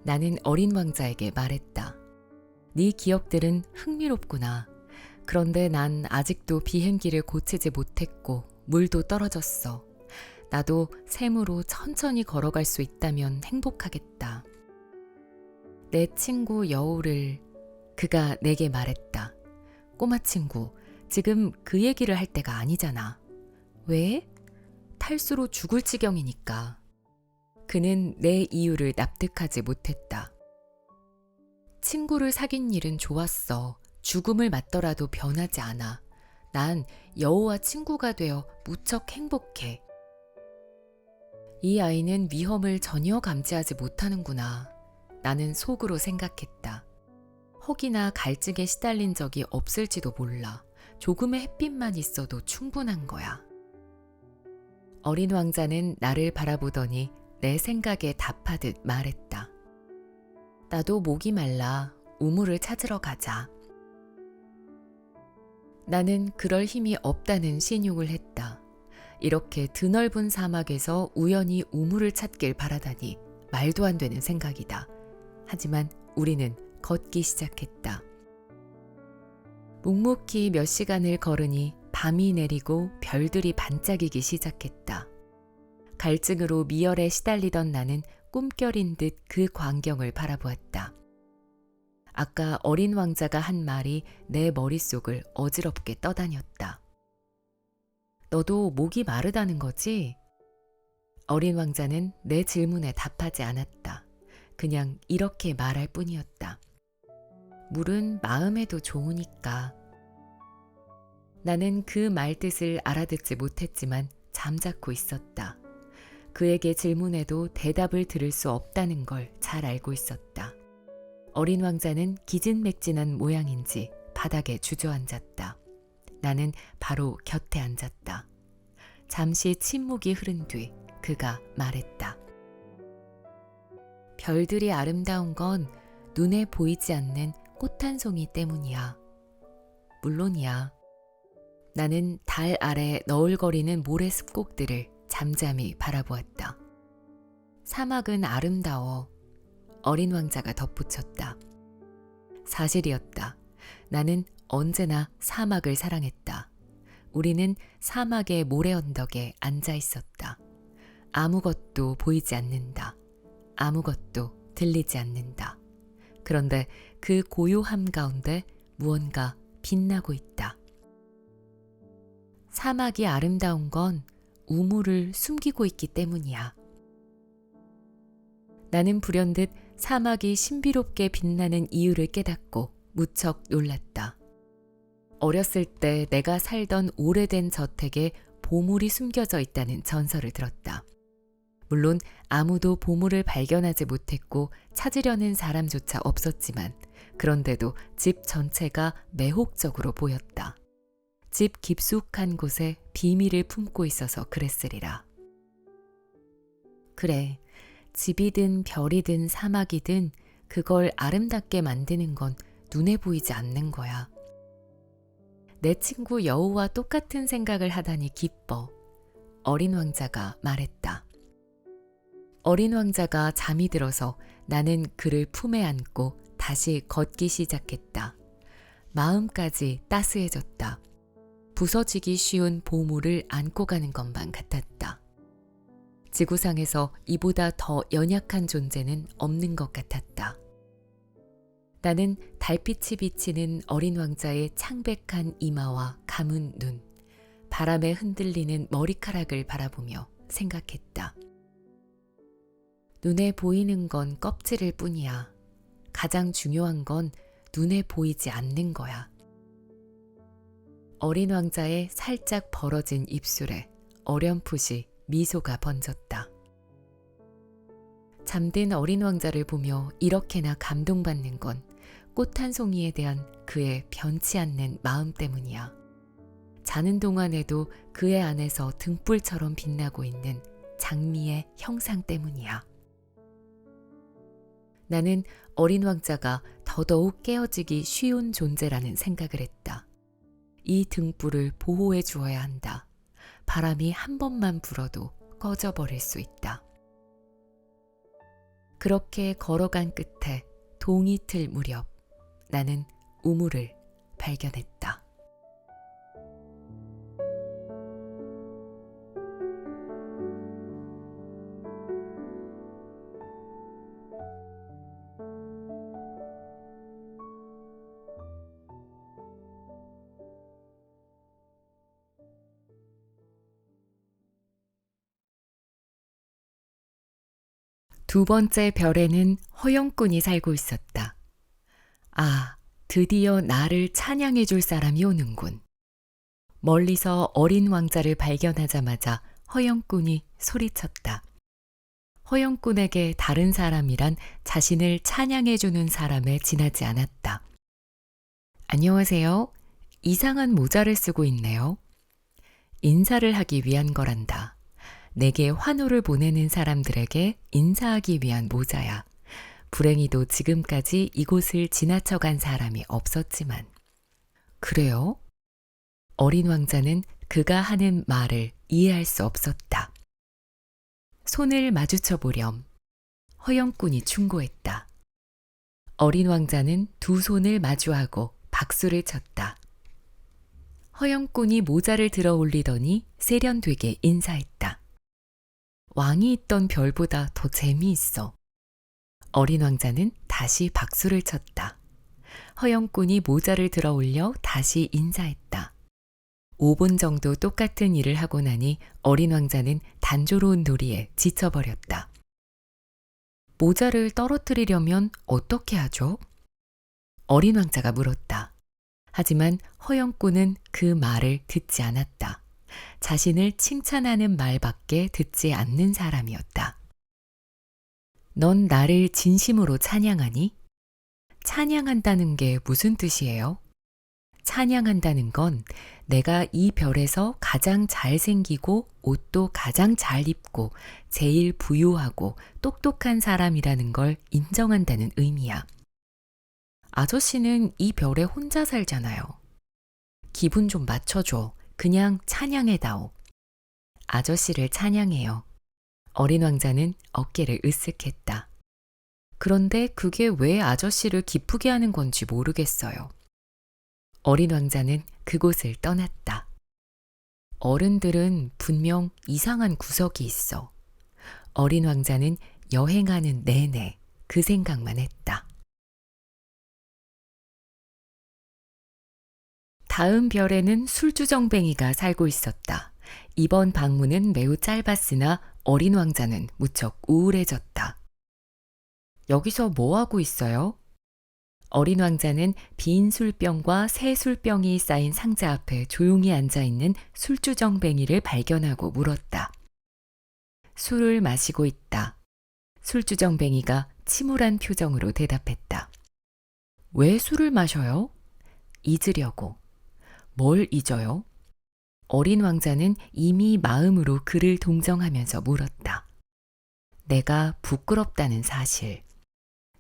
[SPEAKER 1] 나는 어린 왕자에게 말했다. 네 기억들은 흥미롭구나. 그런데 난 아직도 비행기를 고치지 못했고 물도 떨어졌어. 나도 샘으로 천천히 걸어갈 수 있다면 행복하겠다. 내 친구 여우를 그가 내게 말했다. 꼬마 친구, 지금 그 얘기를 할 때가 아니잖아. 왜? 탈수로 죽을 지경이니까. 그는 내 이유를 납득하지 못했다. 친구를 사귄 일은 좋았어. 죽음을 맞더라도 변하지 않아. 난 여우와 친구가 되어 무척 행복해. 이 아이는 위험을 전혀 감지하지 못하는구나. 나는 속으로 생각했다. 혹이나 갈증에 시달린 적이 없을지도 몰라. 조금의 햇빛만 있어도 충분한 거야. 어린 왕자는 나를 바라보더니 내 생각에 답하듯 말했다. 나도 목이 말라. 우물을 찾으러 가자. 나는 그럴 힘이 없다는 신용을 했다. 이렇게 드넓은 사막에서 우연히 우물을 찾길 바라다니 말도 안 되는 생각이다. 하지만 우리는 걷기 시작했다. 묵묵히 몇 시간을 걸으니 밤이 내리고 별들이 반짝이기 시작했다. 갈증으로 미열에 시달리던 나는 꿈결인 듯 그 광경을 바라보았다. 아까 어린 왕자가 한 말이 내 머릿속을 어지럽게 떠다녔다. 너도 목이 마르다는 거지? 어린 왕자는 내 질문에 답하지 않았다. 그냥 이렇게 말할 뿐이었다. 물은 마음에도 좋으니까. 나는 그 말뜻을 알아듣지 못했지만 잠자코 있었다. 그에게 질문해도 대답을 들을 수 없다는 걸 잘 알고 있었다. 어린 왕자는 기진맥진한 모양인지 바닥에 주저앉았다. 나는 바로 곁에 앉았다. 잠시 침묵이 흐른 뒤 그가 말했다. 별들이 아름다운 건 눈에 보이지 않는 꽃 한 송이 때문이야. 물론이야. 나는 달 아래 너울거리는 모래 습곡들을 잠잠히 바라보았다. 사막은 아름다워. 어린 왕자가 덧붙였다. 사실이었다. 나는 언제나 사막을 사랑했다. 우리는 사막의 모래 언덕에 앉아 있었다. 아무것도 보이지 않는다. 아무것도 들리지 않는다. 그런데 그 고요함 가운데 무언가 빛나고 있다. 사막이 아름다운 건 우물을 숨기고 있기 때문이야. 나는 불현듯 사막이 신비롭게 빛나는 이유를 깨닫고 무척 놀랐다. 어렸을 때 내가 살던 오래된 저택에 보물이 숨겨져 있다는 전설을 들었다. 물론 아무도 보물을 발견하지 못했고 찾으려는 사람조차 없었지만 그런데도 집 전체가 매혹적으로 보였다. 집 깊숙한 곳에 비밀을 품고 있어서 그랬으리라. 그래, 집이든 별이든 사막이든 그걸 아름답게 만드는 건 눈에 보이지 않는 거야. 내 친구 여우와 똑같은 생각을 하다니 기뻐. 어린 왕자가 말했다. 어린 왕자가 잠이 들어서 나는 그를 품에 안고 다시 걷기 시작했다. 마음까지 따스해졌다. 부서지기 쉬운 보물을 안고 가는 것만 같았다. 지구상에서 이보다 더 연약한 존재는 없는 것 같았다. 나는 달빛이 비치는 어린 왕자의 창백한 이마와 감은 눈, 바람에 흔들리는 머리카락을 바라보며 생각했다. 눈에 보이는 건 껍질일 뿐이야. 가장 중요한 건 눈에 보이지 않는 거야. 어린 왕자의 살짝 벌어진 입술에 어렴풋이 미소가 번졌다. 잠든 어린 왕자를 보며 이렇게나 감동받는 건 꽃 한 송이에 대한 그의 변치 않는 마음 때문이야. 자는 동안에도 그의 안에서 등불처럼 빛나고 있는 장미의 형상 때문이야. 나는 어린 왕자가 더더욱 깨어지기 쉬운 존재라는 생각을 했다. 이 등불을 보호해 주어야 한다. 바람이 한 번만 불어도 꺼져버릴 수 있다. 그렇게 걸어간 끝에 동이틀 무렵 나는 우물을 발견했다. 두 번째 별에는 허영꾼이 살고 있었다. 아, 드디어 나를 찬양해 줄 사람이 오는군. 멀리서 어린 왕자를 발견하자마자 허영꾼이 소리쳤다. 허영꾼에게 다른 사람이란 자신을 찬양해 주는 사람에 지나지 않았다. 안녕하세요. 이상한 모자를 쓰고 있네요. 인사를 하기 위한 거란다. 내게 환호를 보내는 사람들에게 인사하기 위한 모자야. 불행히도 지금까지 이곳을 지나쳐간 사람이 없었지만. 그래요? 어린 왕자는 그가 하는 말을 이해할 수 없었다. 손을 마주쳐 보렴. 허영꾼이 충고했다. 어린 왕자는 두 손을 마주하고 박수를 쳤다. 허영꾼이 모자를 들어 올리더니 세련되게 인사했다. 왕이 있던 별보다 더 재미있어. 어린 왕자는 다시 박수를 쳤다. 허영꾼이 모자를 들어 올려 다시 인사했다. 5분 정도 똑같은 일을 하고 나니 어린 왕자는 단조로운 놀이에 지쳐버렸다. 모자를 떨어뜨리려면 어떻게 하죠? 어린 왕자가 물었다. 하지만 허영꾼은 그 말을 듣지 않았다. 자신을 칭찬하는 말밖에 듣지 않는 사람이었다. 넌 나를 진심으로 찬양하니? 찬양한다는 게 무슨 뜻이에요? 찬양한다는 건 내가 이 별에서 가장 잘생기고 옷도 가장 잘 입고 제일 부유하고 똑똑한 사람이라는 걸 인정한다는 의미야. 아저씨는 이 별에 혼자 살잖아요. 기분 좀 맞춰줘. 그냥 찬양해다오. 아저씨를 찬양해요. 어린 왕자는 어깨를 으쓱했다. 그런데 그게 왜 아저씨를 기쁘게 하는 건지 모르겠어요. 어린 왕자는 그곳을 떠났다. 어른들은 분명 이상한 구석이 있어. 어린 왕자는 여행하는 내내 그 생각만 했다. 다음 별에는 술주정뱅이가 살고 있었다. 이번 방문은 매우 짧았으나 어린 왕자는 무척 우울해졌다. 여기서 뭐 하고 있어요? 어린 왕자는 빈 술병과 새 술병이 쌓인 상자 앞에 조용히 앉아 있는 술주정뱅이를 발견하고 물었다. 술을 마시고 있다. 술주정뱅이가 침울한 표정으로 대답했다. 왜 술을 마셔요? 잊으려고. 뭘 잊어요? 어린 왕자는 이미 마음으로 그를 동정하면서 물었다. 내가 부끄럽다는 사실.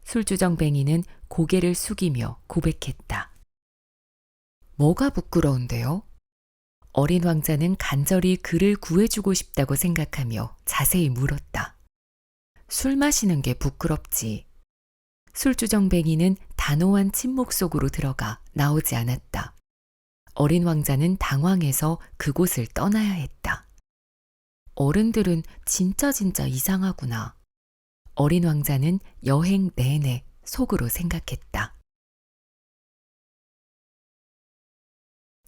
[SPEAKER 1] 술주정뱅이는 고개를 숙이며 고백했다. 뭐가 부끄러운데요? 어린 왕자는 간절히 그를 구해주고 싶다고 생각하며 자세히 물었다. 술 마시는 게 부끄럽지. 술주정뱅이는 단호한 침묵 속으로 들어가 나오지 않았다. 어린 왕자는 당황해서 그곳을 떠나야 했다. 어른들은 진짜 이상하구나. 어린 왕자는 여행 내내 속으로 생각했다.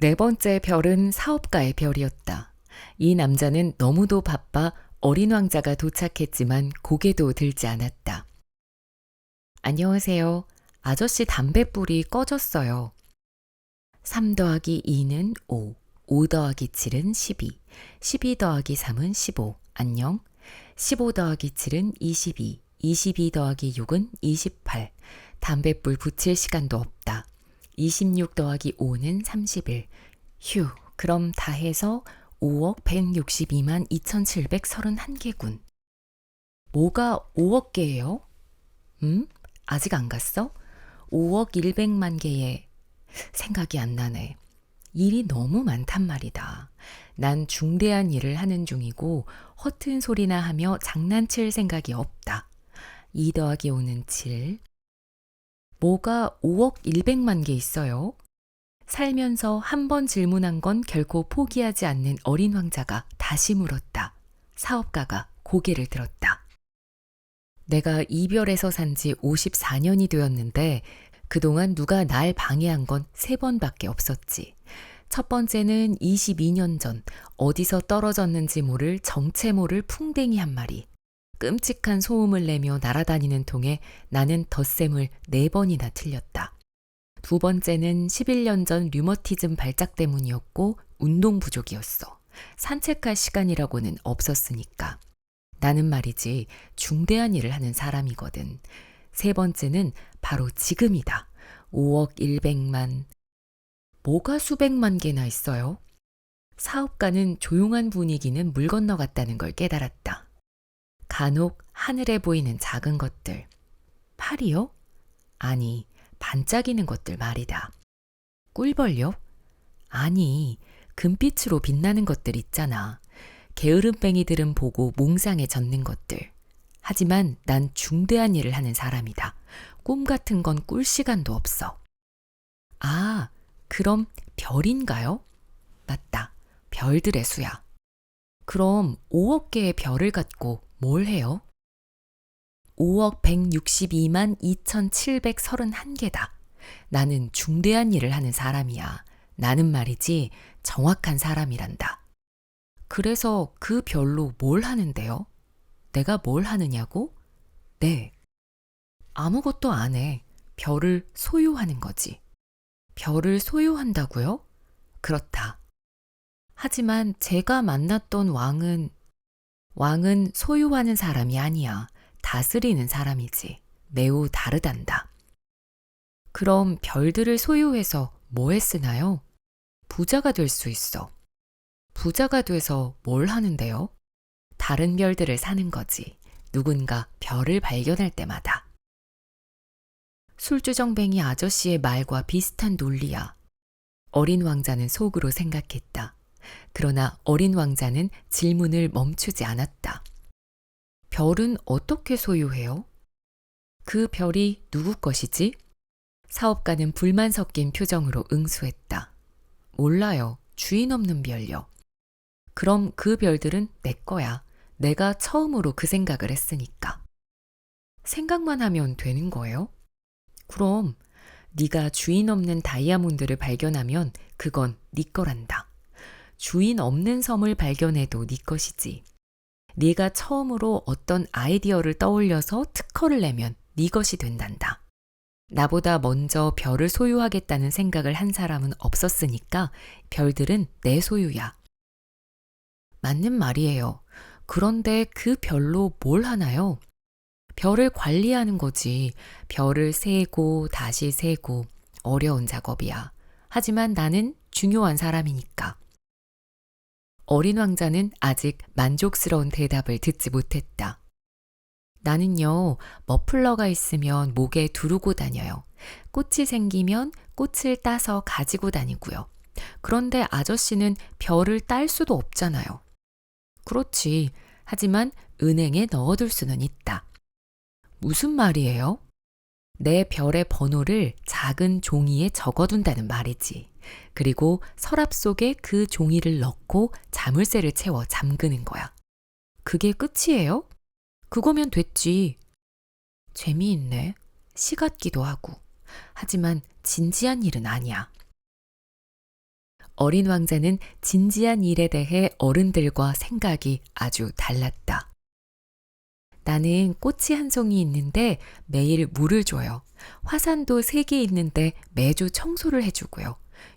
[SPEAKER 1] 네 번째 별은 사업가의 별이었다. 이 남자는 너무도 바빠 어린 왕자가 도착했지만 고개도 들지 않았다. 안녕하세요. 아저씨 담뱃불이 꺼졌어요. 3 더하기 2는 5, 5 더하기 7은 12, 12 더하기 3은 15, 안녕. 15 더하기 7은 22, 22 더하기 6은 28, 담뱃불 붙일 시간도 없다. 26 더하기 5는 31, 휴, 그럼 다 해서 5억 162만 2731개군. 뭐가 5억 개예요? 아직 안 갔어? 5억 100만 개에 생각이 안 나네. 일이 너무 많단 말이다. 난 중대한 일을 하는 중이고 허튼 소리나 하며 장난칠 생각이 없다. 2 더하기 5는 7. 뭐가 5억 100만 개 있어요? 살면서 한 번 질문한 건 결코 포기하지 않는 어린 왕자가 다시 물었다. 사업가가 고개를 들었다. 내가 이별해서 산 지 54년이 되었는데 그동안 누가 날 방해한 건 3번밖에 없었지. 첫 번째는 22년 전 어디서 떨어졌는지 모를 정체 모를 풍뎅이 한 마리. 끔찍한 소음을 내며 날아다니는 통에 나는 덧셈을 4번이나 틀렸다. 두 번째는 11년 전 류머티즘 발작 때문이었고 운동 부족이었어. 산책할 시간이라고는 없었으니까. 나는 말이지 중대한 일을 하는 사람이거든. 세 번째는 바로 지금이다. 5억 100만. 뭐가 수백만 개나 있어요? 사업가는 조용한 분위기는 물 건너갔다는 걸 깨달았다. 간혹 하늘에 보이는 작은 것들. 팔이요? 아니, 반짝이는 것들 말이다. 꿀벌요? 아니, 금빛으로 빛나는 것들 있잖아. 게으름뱅이들은 보고 몽상에 젖는 것들. 하지만 난 중대한 일을 하는 사람이다. 꿈 같은 건 꿀 시간도 없어. 아, 그럼 별인가요? 맞다. 별들의 수야. 그럼 5억 개의 별을 갖고 뭘 해요? 5억 162만 2731개다. 나는 중대한 일을 하는 사람이야. 나는 말이지 정확한 사람이란다. 그래서 그 별로 뭘 하는데요? 내가 뭘 하느냐고? 네. 아무것도 안 해. 별을 소유하는 거지. 별을 소유한다고요? 그렇다. 하지만 제가 만났던 왕은 소유하는 사람이 아니야. 다스리는 사람이지. 매우 다르단다. 그럼 별들을 소유해서 뭐에 쓰나요? 부자가 될 수 있어. 부자가 돼서 뭘 하는데요? 다른 별들을 사는 거지. 누군가 별을 발견할 때마다. 술주정뱅이 아저씨의 말과 비슷한 논리야. 어린 왕자는 속으로 생각했다. 그러나 어린 왕자는 질문을 멈추지 않았다. 별은 어떻게 소유해요? 그 별이 누구 것이지? 사업가는 불만 섞인 표정으로 응수했다. 몰라요. 주인 없는 별요. 그럼 그 별들은 내 거야. 내가 처음으로 그 생각을 했으니까. 생각만 하면 되는 거예요? 그럼 네가 주인 없는 다이아몬드를 발견하면 그건 네 거란다. 주인 없는 섬을 발견해도 네 것이지. 네가 처음으로 어떤 아이디어를 떠올려서 특허를 내면 네 것이 된단다. 나보다 먼저 별을 소유하겠다는 생각을 한 사람은 없었으니까 별들은 내 소유야. 맞는 말이에요. 그런데 그 별로 뭘 하나요? 별을 관리하는 거지. 별을 세고 다시 세고 어려운 작업이야. 하지만 나는 중요한 사람이니까. 어린 왕자는 아직 만족스러운 대답을 듣지 못했다. 나는요, 머플러가 있으면 목에 두르고 다녀요. 꽃이 생기면 꽃을 따서 가지고 다니고요. 그런데 아저씨는 별을 딸 수도 없잖아요. 그렇지. 하지만 은행에 넣어둘 수는 있다. 무슨 말이에요? 내 별의 번호를 작은 종이에 적어둔다는 말이지. 그리고 서랍 속에 그 종이를 넣고 자물쇠를 채워 잠그는 거야. 그게 끝이에요? 그거면 됐지. 재미있네. 시 같기도 하고. 하지만 진지한 일은 아니야. 어린 왕자는 진지한 일에 대해 어른들과 생각이 아주 달랐다. 나는 꽃이 한 송이 있는데 매일 물을 줘요. 화산도 3개 있는데 매주 청소를 해주고요.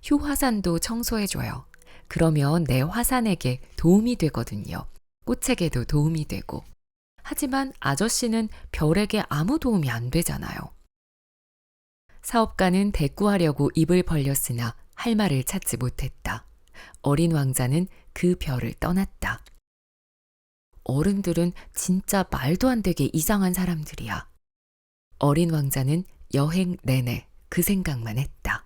[SPEAKER 1] 효화산도 청소해줘요. 그러면 내 화산에게 도움이 되거든요. 꽃에게도 도움이 되고. 하지만 아저씨는 별에게 아무 도움이 안 되잖아요. 사업가는 대꾸하려고 입을 벌렸으나 할 말을 찾지 못했다. 어린 왕자는 그 별을 떠났다. 어른들은 진짜 말도 안 되게 이상한 사람들이야. 어린 왕자는 여행 내내 그 생각만 했다.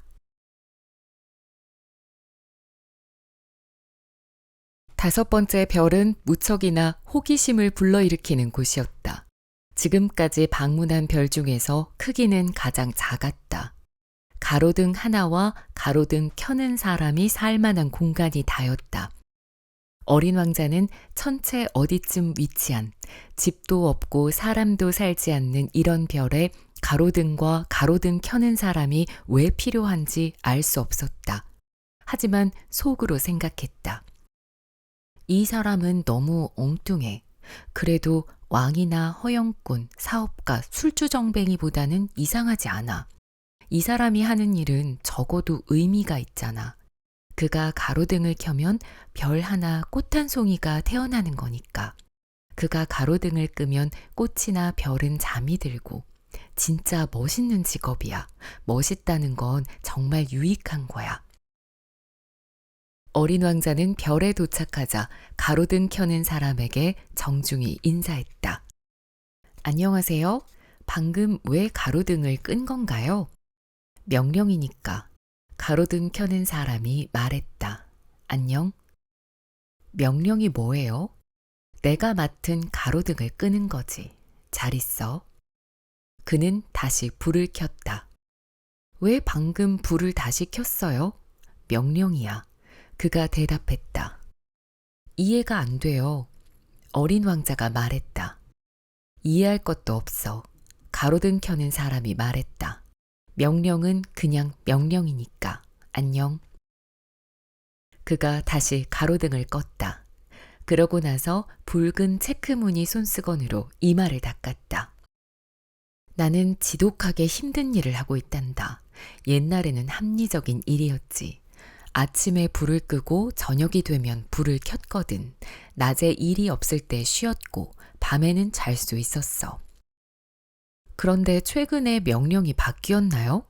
[SPEAKER 1] 5번째 별은 무척이나 호기심을 불러일으키는 곳이었다. 지금까지 방문한 별 중에서 크기는 가장 작았다. 가로등 하나와 가로등 켜는 사람이 살 만한 공간이 다였다. 어린 왕자는 천체 어디쯤 위치한 집도 없고 사람도 살지 않는 이런 별에 가로등과 가로등 켜는 사람이 왜 필요한지 알 수 없었다. 하지만 속으로 생각했다. 이 사람은 너무 엉뚱해. 그래도 왕이나 허영꾼, 사업가, 술주정뱅이보다는 이상하지 않아. 이 사람이 하는 일은 적어도 의미가 있잖아. 그가 가로등을 켜면 별 하나, 꽃 한 송이가 태어나는 거니까. 그가 가로등을 끄면 꽃이나 별은 잠이 들고. 진짜 멋있는 직업이야. 멋있다는 건 정말 유익한 거야. 어린 왕자는 별에 도착하자 가로등 켜는 사람에게 정중히 인사했다. 안녕하세요. 방금 왜 가로등을 끈 건가요? 명령이니까. 가로등 켜는 사람이 말했다. 안녕? 명령이 뭐예요? 내가 맡은 가로등을 끄는 거지. 잘 있어. 그는 다시 불을 켰다. 왜 방금 불을 다시 켰어요? 명령이야. 그가 대답했다. 이해가 안 돼요. 어린 왕자가 말했다. 이해할 것도 없어. 가로등 켜는 사람이 말했다. 명령은 그냥 명령이니까. 안녕. 그가 다시 가로등을 껐다. 그러고 나서 붉은 체크무늬 손수건으로 이마를 닦았다. 나는 지독하게 힘든 일을 하고 있단다. 옛날에는 합리적인 일이었지. 아침에 불을 끄고 저녁이 되면 불을 켰거든. 낮에 일이 없을 때 쉬었고 밤에는 잘 수 있었어. 그런데 최근에 명령이 바뀌었나요?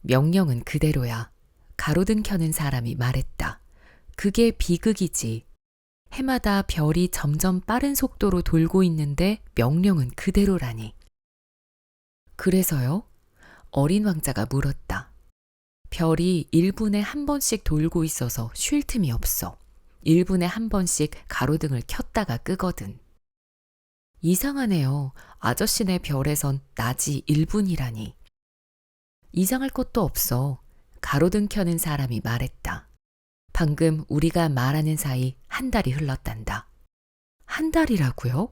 [SPEAKER 1] 명령은 그대로야. 가로등 켜는 사람이 말했다. 그게 비극이지. 해마다 별이 점점 빠른 속도로 돌고 있는데 명령은 그대로라니. 그래서요? 어린 왕자가 물었다. 별이 1분에 1번씩 돌고 있어서 쉴 틈이 없어. 1분에 1번씩 가로등을 켰다가 끄거든. 이상하네요. 아저씨네 별에선 낮이 1분이라니. 이상할 것도 없어. 가로등 켜는 사람이 말했다. 방금 우리가 말하는 사이 1달이 흘렀단다. 한 달이라고요?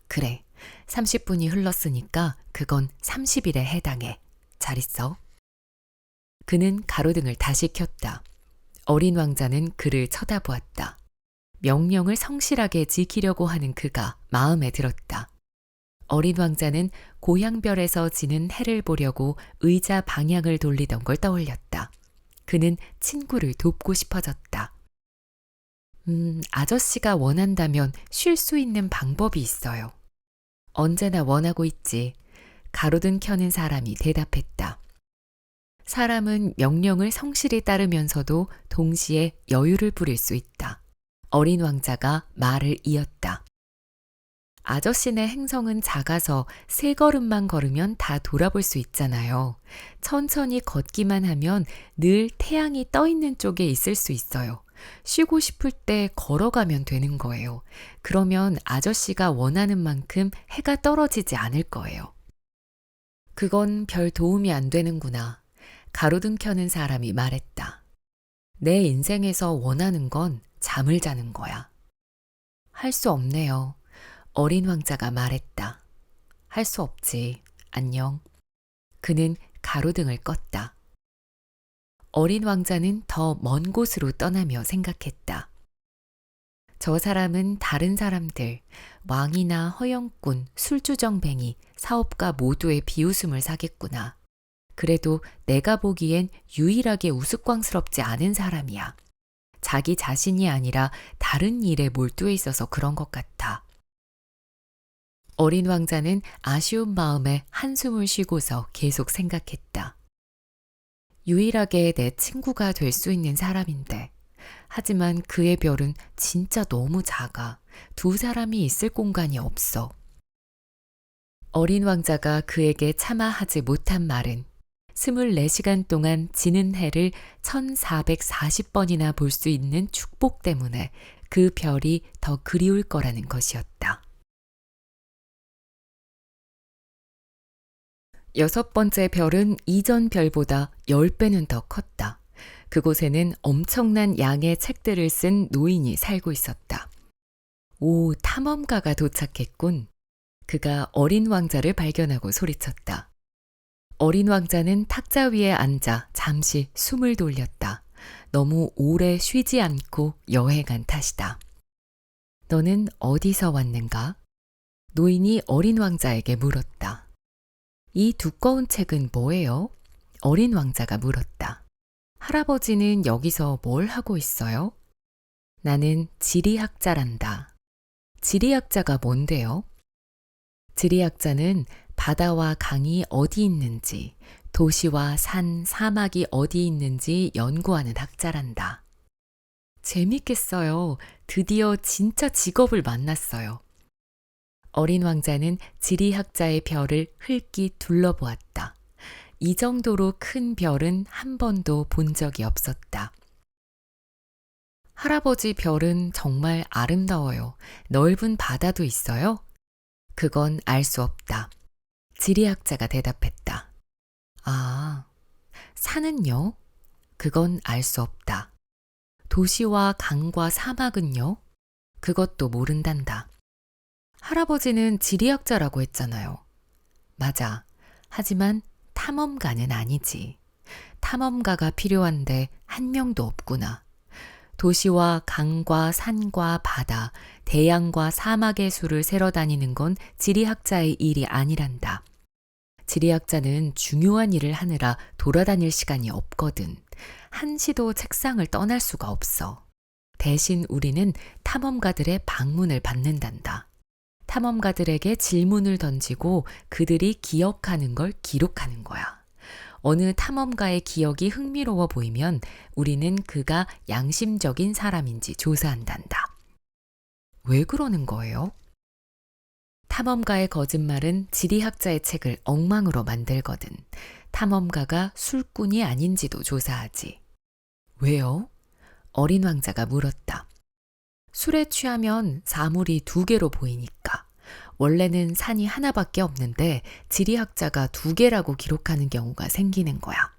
[SPEAKER 1] 그래, 30분이 흘렀으니까 그건 30일에 해당해. 잘 있어. 그는 가로등을 다시 켰다. 어린 왕자는 그를 쳐다보았다. 명령을 성실하게 지키려고 하는 그가 마음에 들었다. 어린 왕자는 고향별에서 지는 해를 보려고 의자 방향을 돌리던 걸 떠올렸다. 그는 친구를 돕고 싶어졌다. 아저씨가 원한다면 쉴 수 있는 방법이 있어요. 언제나 원하고 있지. 가로등 켜는 사람이 대답했다. 사람은 명령을 성실히 따르면서도 동시에 여유를 부릴 수 있다. 어린 왕자가 말을 이었다. 아저씨네 행성은 작아서 3걸음만 걸으면 다 돌아볼 수 있잖아요. 천천히 걷기만 하면 늘 태양이 떠 있는 쪽에 있을 수 있어요. 쉬고 싶을 때 걸어가면 되는 거예요. 그러면 아저씨가 원하는 만큼 해가 떨어지지 않을 거예요. 그건 별 도움이 안 되는구나. 가로등 켜는 사람이 말했다. 내 인생에서 원하는 건 잠을 자는 거야. 할 수 없네요. 어린 왕자가 말했다. 할 수 없지. 안녕. 그는 가로등을 껐다. 어린 왕자는 더 먼 곳으로 떠나며 생각했다. 저 사람은 다른 사람들, 왕이나 허영꾼, 술주정뱅이, 사업가 모두의 비웃음을 사겠구나. 그래도 내가 보기엔 유일하게 우스꽝스럽지 않은 사람이야. 자기 자신이 아니라 다른 일에 몰두해 있어서 그런 것 같아. 어린 왕자는 아쉬운 마음에 한숨을 쉬고서 계속 생각했다. 유일하게 내 친구가 될 수 있는 사람인데, 하지만 그의 별은 진짜 너무 작아. 2사람이 있을 공간이 없어. 어린 왕자가 그에게 차마 하지 못한 말은 24시간 동안 지는 해를 1440번이나 볼 수 있는 축복 때문에 그 별이 더 그리울 거라는 것이었다. 6번째 별은 이전 별보다 10배는 더 컸다. 그곳에는 엄청난 양의 책들을 쓴 노인이 살고 있었다. 오, 탐험가가 도착했군. 그가 어린 왕자를 발견하고 소리쳤다. 어린 왕자는 탁자 위에 앉아 잠시 숨을 돌렸다. 너무 오래 쉬지 않고 여행한 탓이다. 너는 어디서 왔는가? 노인이 어린 왕자에게 물었다. 이 두꺼운 책은 뭐예요? 어린 왕자가 물었다. 할아버지는 여기서 뭘 하고 있어요? 나는 지리학자란다. 지리학자가 뭔데요? 지리학자는 바다와 강이 어디 있는지, 도시와 산, 사막이 어디 있는지 연구하는 학자란다. 재밌겠어요. 드디어 진짜 직업을 만났어요. 어린 왕자는 지리학자의 별을 흘낏 둘러보았다. 이 정도로 큰 별은 한 번도 본 적이 없었다. 할아버지 별은 정말 아름다워요. 넓은 바다도 있어요? 그건 알 수 없다. 지리학자가 대답했다. 아, 산은요? 그건 알 수 없다. 도시와 강과 사막은요? 그것도 모른단다. 할아버지는 지리학자라고 했잖아요. 맞아. 하지만 탐험가는 아니지. 탐험가가 필요한데 한 명도 없구나. 도시와 강과 산과 바다, 대양과 사막의 수를 세러 다니는 건 지리학자의 일이 아니란다. 지리학자는 중요한 일을 하느라 돌아다닐 시간이 없거든. 한시도 책상을 떠날 수가 없어. 대신 우리는 탐험가들의 방문을 받는단다. 탐험가들에게 질문을 던지고 그들이 기억하는 걸 기록하는 거야. 어느 탐험가의 기억이 흥미로워 보이면 우리는 그가 양심적인 사람인지 조사한단다. 왜 그러는 거예요? 탐험가의 거짓말은 지리학자의 책을 엉망으로 만들거든. 탐험가가 술꾼이 아닌지도 조사하지. 왜요? 어린 왕자가 물었다. 술에 취하면 사물이 2개로 보이니까. 원래는 산이 하나밖에 없는데 지리학자가 2개라고 기록하는 경우가 생기는 거야.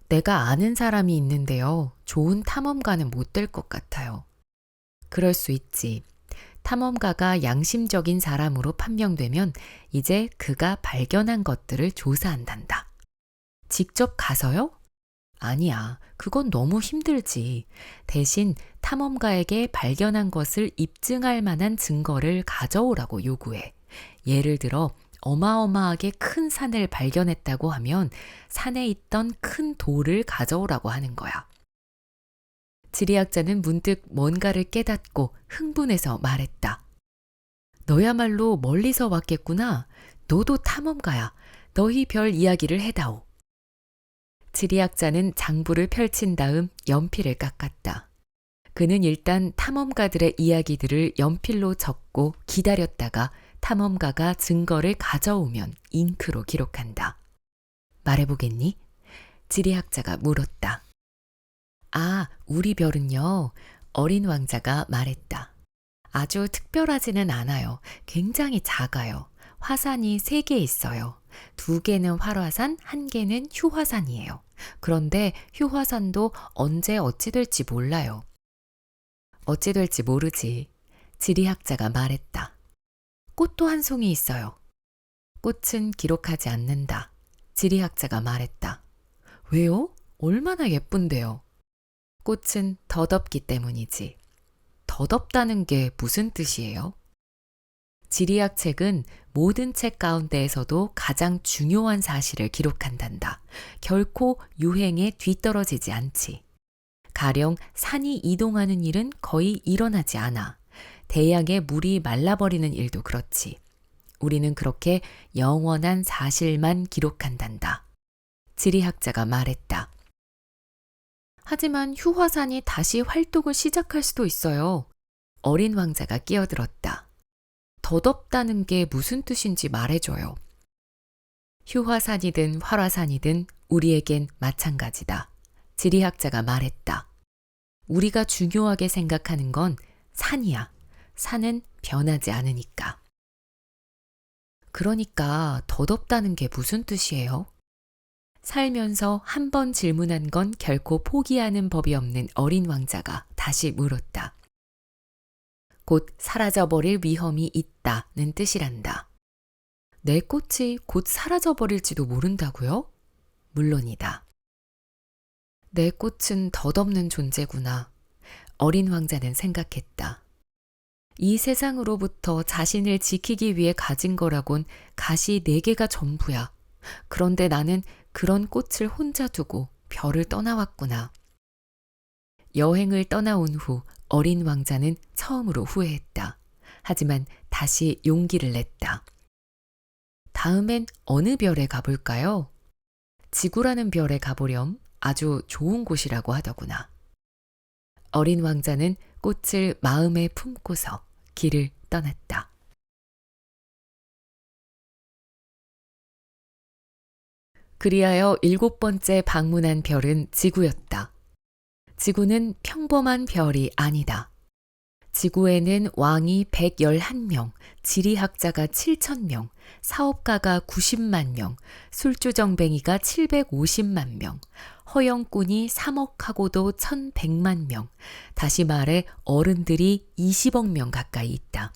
[SPEAKER 1] 내가 아는 사람이 있는데요. 좋은 탐험가는 못 될 것 같아요. 그럴 수 있지. 탐험가가 양심적인 사람으로 판명되면 이제 그가 발견한 것들을 조사한단다. 직접 가서요? 아니야. 그건 너무 힘들지. 대신 탐험가에게 발견한 것을 입증할 만한 증거를 가져오라고 요구해. 예를 들어 어마어마하게 큰 산을 발견했다고 하면 산에 있던 큰 돌을 가져오라고 하는 거야. 지리학자는 문득 뭔가를 깨닫고 흥분해서 말했다. 너야말로 멀리서 왔겠구나. 너도 탐험가야. 너희 별 이야기를 해다오. 지리학자는 장부를 펼친 다음 연필을 깎았다. 그는 일단 탐험가들의 이야기들을 연필로 적고 기다렸다가 탐험가가 증거를 가져오면 잉크로 기록한다. 말해보겠니? 지리학자가 물었다. 아, 우리 별은요. 어린 왕자가 말했다. 아주 특별하지는 않아요. 굉장히 작아요. 화산이 3개 있어요. 2개는 활화산, 1개는 휴화산이에요. 그런데 휴화산도 언제 어찌 될지 몰라요. 어찌 될지 모르지. 지리학자가 말했다. 꽃도 한 송이 있어요. 꽃은 기록하지 않는다. 지리학자가 말했다. 왜요? 얼마나 예쁜데요. 꽃은 덧없기 때문이지. 덧없다는 게 무슨 뜻이에요? 지리학 책은 모든 책 가운데에서도 가장 중요한 사실을 기록한단다. 결코 유행에 뒤떨어지지 않지. 가령 산이 이동하는 일은 거의 일어나지 않아. 대양의 물이 말라버리는 일도 그렇지. 우리는 그렇게 영원한 사실만 기록한단다. 지리학자가 말했다. 하지만 휴화산이 다시 활동을 시작할 수도 있어요. 어린 왕자가 끼어들었다. 덧없다는 게 무슨 뜻인지 말해줘요. 휴화산이든 활화산이든 우리에겐 마찬가지다. 지리학자가 말했다. 우리가 중요하게 생각하는 건 산이야. 산은 변하지 않으니까. 그러니까 덧없다는 게 무슨 뜻이에요? 살면서 한 번 질문한 건 결코 포기하는 법이 없는 어린 왕자가 다시 물었다. 곧 사라져버릴 위험이 있다는 뜻이란다. 내 꽃이 곧 사라져버릴지도 모른다고요? 물론이다. 내 꽃은 덧없는 존재구나. 어린 왕자는 생각했다. 이 세상으로부터 자신을 지키기 위해 가진 거라곤 가시 4개가 전부야. 그런데 나는 그런 꽃을 혼자 두고 별을 떠나왔구나. 여행을 떠나온 후 어린 왕자는 처음으로 후회했다. 하지만 다시 용기를 냈다. 다음엔 어느 별에 가볼까요? 지구라는 별에 가보렴. 아주 좋은 곳이라고 하더구나. 어린 왕자는 꽃을 마음에 품고서 길을 떠났다. 그리하여 7번째 방문한 별은 지구였다. 지구는 평범한 별이 아니다. 지구에는 왕이 111명, 지리학자가 7,000명, 사업가가 90만 명, 술주정뱅이가 750만 명, 허영꾼이 3억하고도 1,100만 명, 다시 말해 어른들이 20억 명 가까이 있다.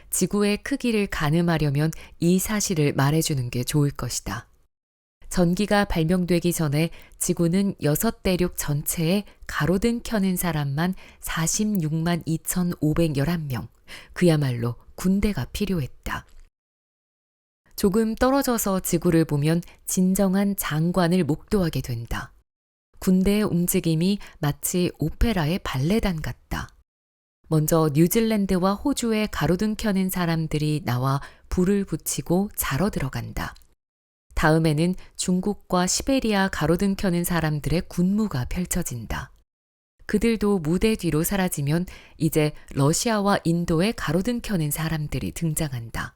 [SPEAKER 1] 지구의 크기를 가늠하려면 이 사실을 말해주는 게 좋을 것이다. 전기가 발명되기 전에 지구는 6대륙 전체에 가로등 켜는 사람만 46만 2,511명, 그야말로 군대가 필요했다. 조금 떨어져서 지구를 보면 진정한 장관을 목도하게 된다. 군대의 움직임이 마치 오페라의 발레단 같다. 먼저 뉴질랜드와 호주에 가로등 켜는 사람들이 나와 불을 붙이고 자러 들어간다. 다음에는 중국과 시베리아 가로등 켜는 사람들의 군무가 펼쳐진다. 그들도 무대 뒤로 사라지면 이제 러시아와 인도에 가로등 켜는 사람들이 등장한다.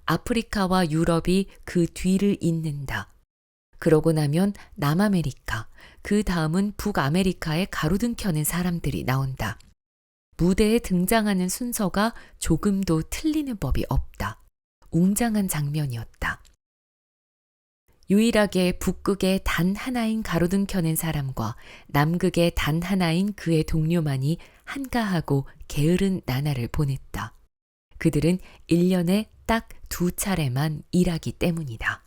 [SPEAKER 1] 아프리카와 유럽이 그 뒤를 잇는다. 그러고 나면 남아메리카, 그 다음은 북아메리카에 가로등 켜는 사람들이 나온다. 무대에 등장하는 순서가 조금도 틀리는 법이 없다. 웅장한 장면이었다. 유일하게 북극에 단 하나인 가로등 켜는 사람과 남극에 단 하나인 그의 동료만이 한가하고 게으른 나날을 보냈다. 그들은 1년에 딱 2차례만 일하기 때문이다.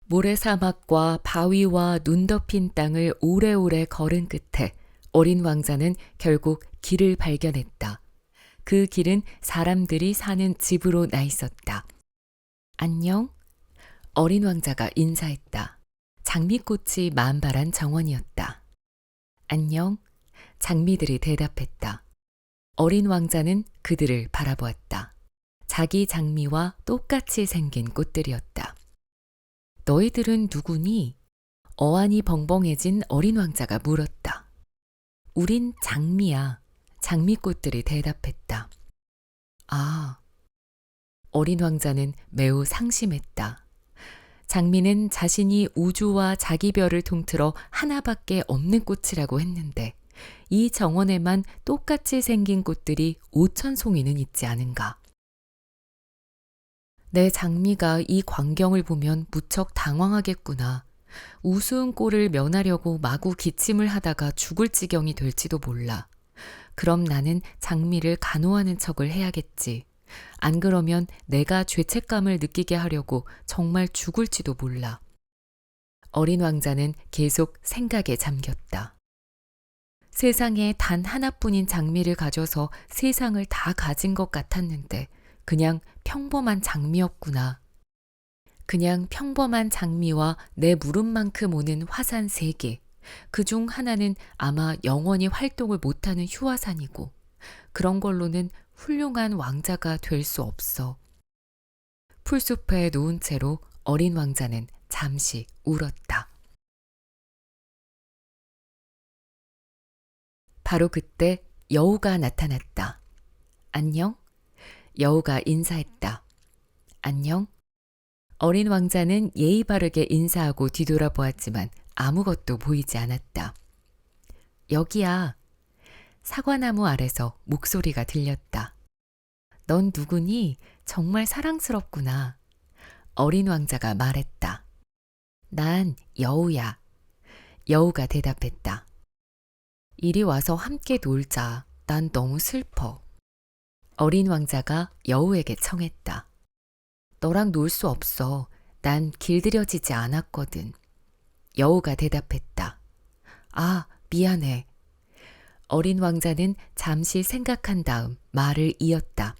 [SPEAKER 1] 모래사막과 바위와 눈 덮인 땅을 오래오래 걸은 끝에 어린 왕자는 결국 길을 발견했다. 그 길은 사람들이 사는 집으로 나 있었다. 안녕? 어린 왕자가 인사했다. 장미꽃이 만발한 정원이었다. 안녕? 장미들이 대답했다. 어린 왕자는 그들을 바라보았다. 자기 장미와 똑같이 생긴 꽃들이었다. 너희들은 누구니? 어안이 벙벙해진 어린 왕자가 물었다. 우린 장미야. 장미꽃들이 대답했다. 아. 어린 왕자는 매우 상심했다. 장미는 자신이 우주와 자기 별을 통틀어 하나밖에 없는 꽃이라고 했는데 이 정원에만 똑같이 생긴 꽃들이 5,000송이는 있지 않은가. 내 장미가 이 광경을 보면 무척 당황하겠구나. 우스운 꼴을 면하려고 마구 기침을 하다가 죽을 지경이 될지도 몰라. 그럼 나는 장미를 간호하는 척을 해야겠지. 안 그러면 내가 죄책감을 느끼게 하려고 정말 죽을지도 몰라. 어린 왕자는 계속 생각에 잠겼다. 세상에 단 하나뿐인 장미를 가져서 세상을 다 가진 것 같았는데 그냥 평범한 장미였구나. 그냥 평범한 장미와 내 무릎만큼 오는 화산 3개. 그중 하나는 아마 영원히 활동을 못하는 휴화산이고 그런 걸로는 훌륭한 왕자가 될 수 없어. 풀숲에 누운 채로 어린 왕자는 잠시 울었다. 바로 그때 여우가 나타났다. 안녕? 여우가 인사했다. 안녕? 어린 왕자는 예의 바르게 인사하고 뒤돌아보았지만 아무것도 보이지 않았다. 여기야. 사과나무 아래서 목소리가 들렸다. 넌 누구니? 정말 사랑스럽구나. 어린 왕자가 말했다. 난 여우야. 여우가 대답했다. 이리 와서 함께 놀자. 난 너무 슬퍼. 어린 왕자가 여우에게 청했다. 너랑 놀 수 없어. 난 길들여지지 않았거든. 여우가 대답했다. 아, 미안해. 어린 왕자는 잠시 생각한 다음 말을 이었다.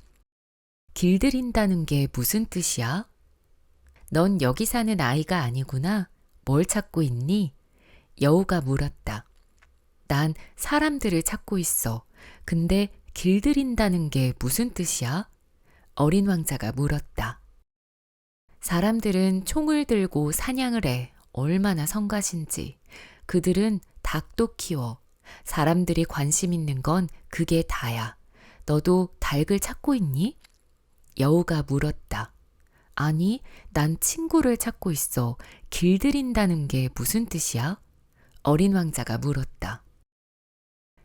[SPEAKER 1] 길들인다는 게 무슨 뜻이야? 넌 여기 사는 아이가 아니구나. 뭘 찾고 있니? 여우가 물었다. 난 사람들을 찾고 있어. 근데 길들인다는 게 무슨 뜻이야? 어린 왕자가 물었다. 사람들은 총을 들고 사냥을 해. 얼마나 성가신지. 그들은 닭도 키워. 사람들이 관심 있는 건 그게 다야. 너도 닭을 찾고 있니? 여우가 물었다. 아니, 난 친구를 찾고 있어. 길들인다는 게 무슨 뜻이야? 어린 왕자가 물었다.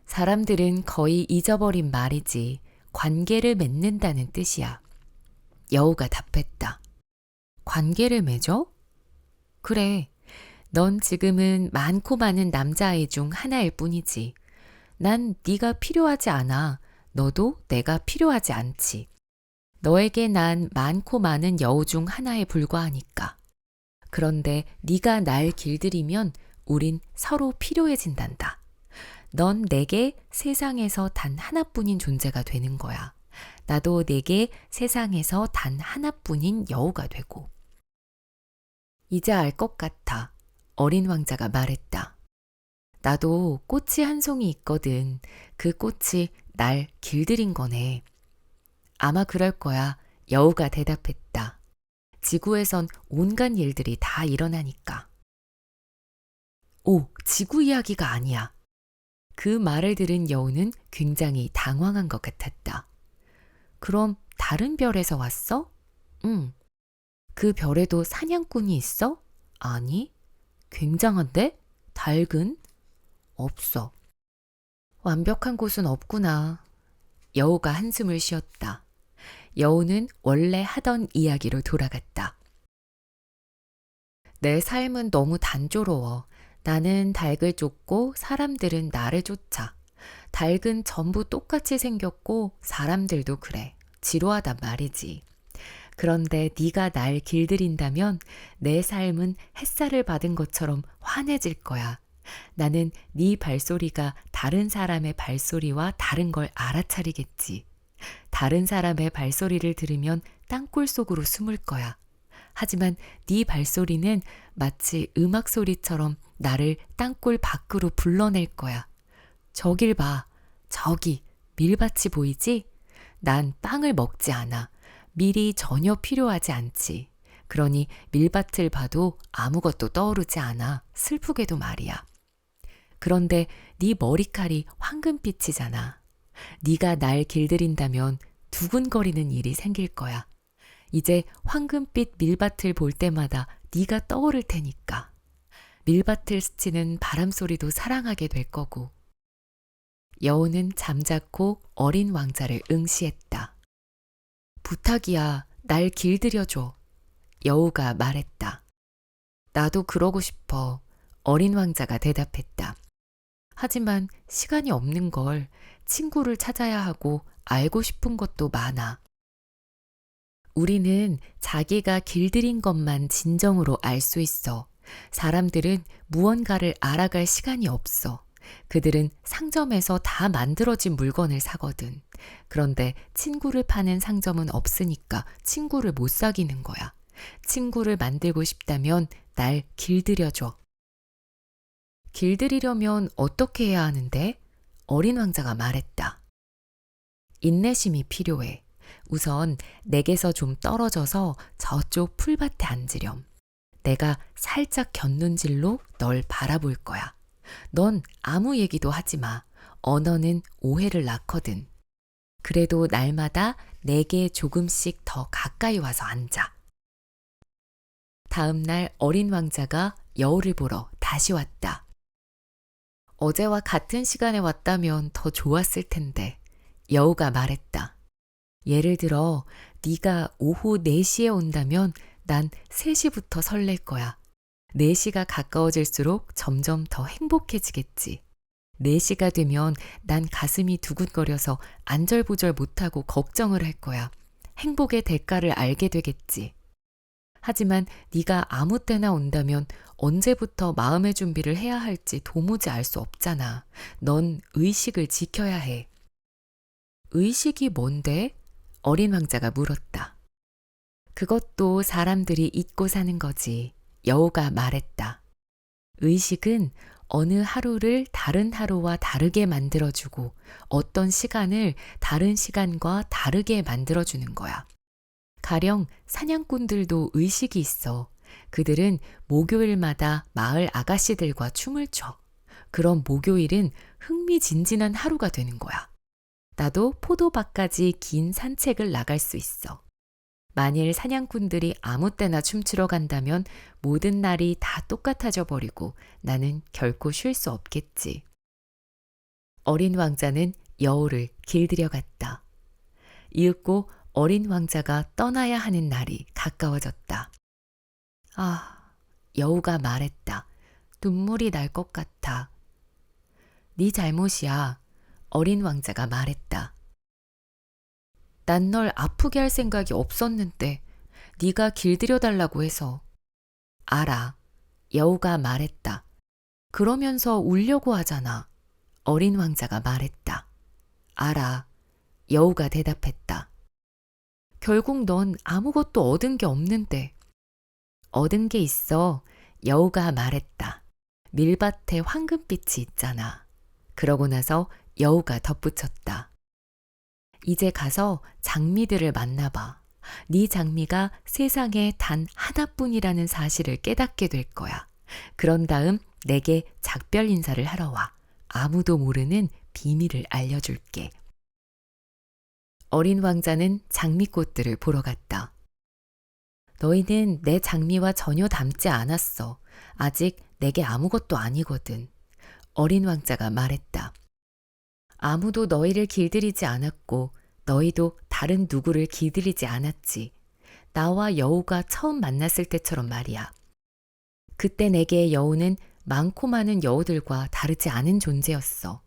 [SPEAKER 1] 사람들은 거의 잊어버린 말이지. 관계를 맺는다는 뜻이야. 여우가 답했다. 관계를 맺어? 그래. 넌 지금은 많고 많은 남자아이 중 하나일 뿐이지. 난 네가 필요하지 않아. 너도 내가 필요하지 않지. 너에게 난 많고 많은 여우 중 하나에 불과하니까. 그런데 네가 날 길들이면 우린 서로 필요해진단다. 넌 내게 세상에서 단 하나뿐인 존재가 되는 거야. 나도 내게 세상에서 단 하나뿐인 여우가 되고. 이제 알 것 같아. 어린 왕자가 말했다. 나도 꽃이 한 송이 있거든. 그 꽃이 날 길들인 거네. 아마 그럴 거야. 여우가 대답했다. 지구에선 온갖 일들이 다 일어나니까. 오, 지구 이야기가 아니야. 그 말을 들은 여우는 굉장히 당황한 것 같았다. 그럼 다른 별에서 왔어? 응. 그 별에도 사냥꾼이 있어? 아니. 굉장한데? 닭은? 없어. 완벽한 곳은 없구나. 여우가 한숨을 쉬었다. 여우는 원래 하던 이야기로 돌아갔다. 내 삶은 너무 단조로워. 나는 닭을 쫓고 사람들은 나를 쫓아. 닭은 전부 똑같이 생겼고 사람들도 그래. 지루하단 말이지. 그런데 네가 날 길들인다면 내 삶은 햇살을 받은 것처럼 환해질 거야. 나는 네 발소리가 다른 사람의 발소리와 다른 걸 알아차리겠지. 다른 사람의 발소리를 들으면 땅굴 속으로 숨을 거야. 하지만 네 발소리는 마치 음악 소리처럼 나를 땅굴 밖으로 불러낼 거야. 저길 봐. 저기 밀밭이 보이지? 난 빵을 먹지 않아. 밀이 전혀 필요하지 않지. 그러니 밀밭을 봐도 아무것도 떠오르지 않아. 슬프게도 말이야. 그런데 네 머리칼이 황금빛이잖아. 네가 날 길들인다면 두근거리는 일이 생길 거야. 이제 황금빛 밀밭을 볼 때마다 네가 떠오를 테니까. 밀밭을 스치는 바람소리도 사랑하게 될 거고. 여우는 잠자코 어린 왕자를 응시했다. 부탁이야, 날 길들여줘. 여우가 말했다. 나도 그러고 싶어. 어린 왕자가 대답했다. 하지만 시간이 없는 걸. 친구를 찾아야 하고 알고 싶은 것도 많아. 우리는 자기가 길들인 것만 진정으로 알 수 있어. 사람들은 무언가를 알아갈 시간이 없어. 그들은 상점에서 다 만들어진 물건을 사거든. 그런데 친구를 파는 상점은 없으니까 친구를 못 사귀는 거야. 친구를 만들고 싶다면 날 길들여줘. 길들이려면 어떻게 해야 하는데? 어린 왕자가 말했다. 인내심이 필요해. 우선 내게서 좀 떨어져서 저쪽 풀밭에 앉으렴. 내가 살짝 곁눈질로 널 바라볼 거야. 넌 아무 얘기도 하지 마. 언어는 오해를 낳거든. 그래도 날마다 내게 조금씩 더 가까이 와서 앉아. 다음 날 어린 왕자가 여우를 보러 다시 왔다. 어제와 같은 시간에 왔다면 더 좋았을 텐데. 여우가 말했다. 예를 들어 네가 오후 4시에 온다면 난 3시부터 설렐 거야. 4시가 가까워질수록 점점 더 행복해지겠지. 4시가 되면 난 가슴이 두근거려서 안절부절 못하고 걱정을 할 거야. 행복의 대가를 알게 되겠지. 하지만 네가 아무 때나 온다면 언제부터 마음의 준비를 해야 할지 도무지 알 수 없잖아. 넌 의식을 지켜야 해. 의식이 뭔데? 어린 왕자가 물었다. 그것도 사람들이 잊고 사는 거지. 여우가 말했다. 의식은 어느 하루를 다른 하루와 다르게 만들어주고 어떤 시간을 다른 시간과 다르게 만들어주는 거야. 가령 사냥꾼들도 의식이 있어. 그들은 목요일마다 마을 아가씨들과 춤을 춰. 그럼 목요일은 흥미진진한 하루가 되는 거야. 나도 포도밭까지 긴 산책을 나갈 수 있어. 만일 사냥꾼들이 아무 때나 춤추러 간다면 모든 날이 다 똑같아져 버리고 나는 결코 쉴 수 없겠지. 어린 왕자는 여우를 길들여 갔다. 이윽고 어린 왕자가 떠나야 하는 날이 가까워졌다. 아, 여우가 말했다. 눈물이 날 것 같아. 네 잘못이야. 어린 왕자가 말했다. 난 널 아프게 할 생각이 없었는데 네가 길들여 달라고 해서. 알아. 여우가 말했다. 그러면서 울려고 하잖아. 어린 왕자가 말했다. 알아. 여우가 대답했다. 결국 넌 아무것도 얻은 게 없는데. 얻은 게 있어. 여우가 말했다. 밀밭에 황금빛이 있잖아. 그러고 나서 여우가 덧붙였다. 이제 가서 장미들을 만나봐. 네 장미가 세상에 단 하나뿐이라는 사실을 깨닫게 될 거야. 그런 다음 내게 작별 인사를 하러 와. 아무도 모르는 비밀을 알려줄게. 어린 왕자는 장미꽃들을 보러 갔다. 너희는 내 장미와 전혀 닮지 않았어. 아직 내게 아무것도 아니거든. 어린 왕자가 말했다. 아무도 너희를 길들이지 않았고 너희도 다른 누구를 길들이지 않았지. 나와 여우가 처음 만났을 때처럼 말이야. 그때 내게 여우는 많고 많은 여우들과 다르지 않은 존재였어.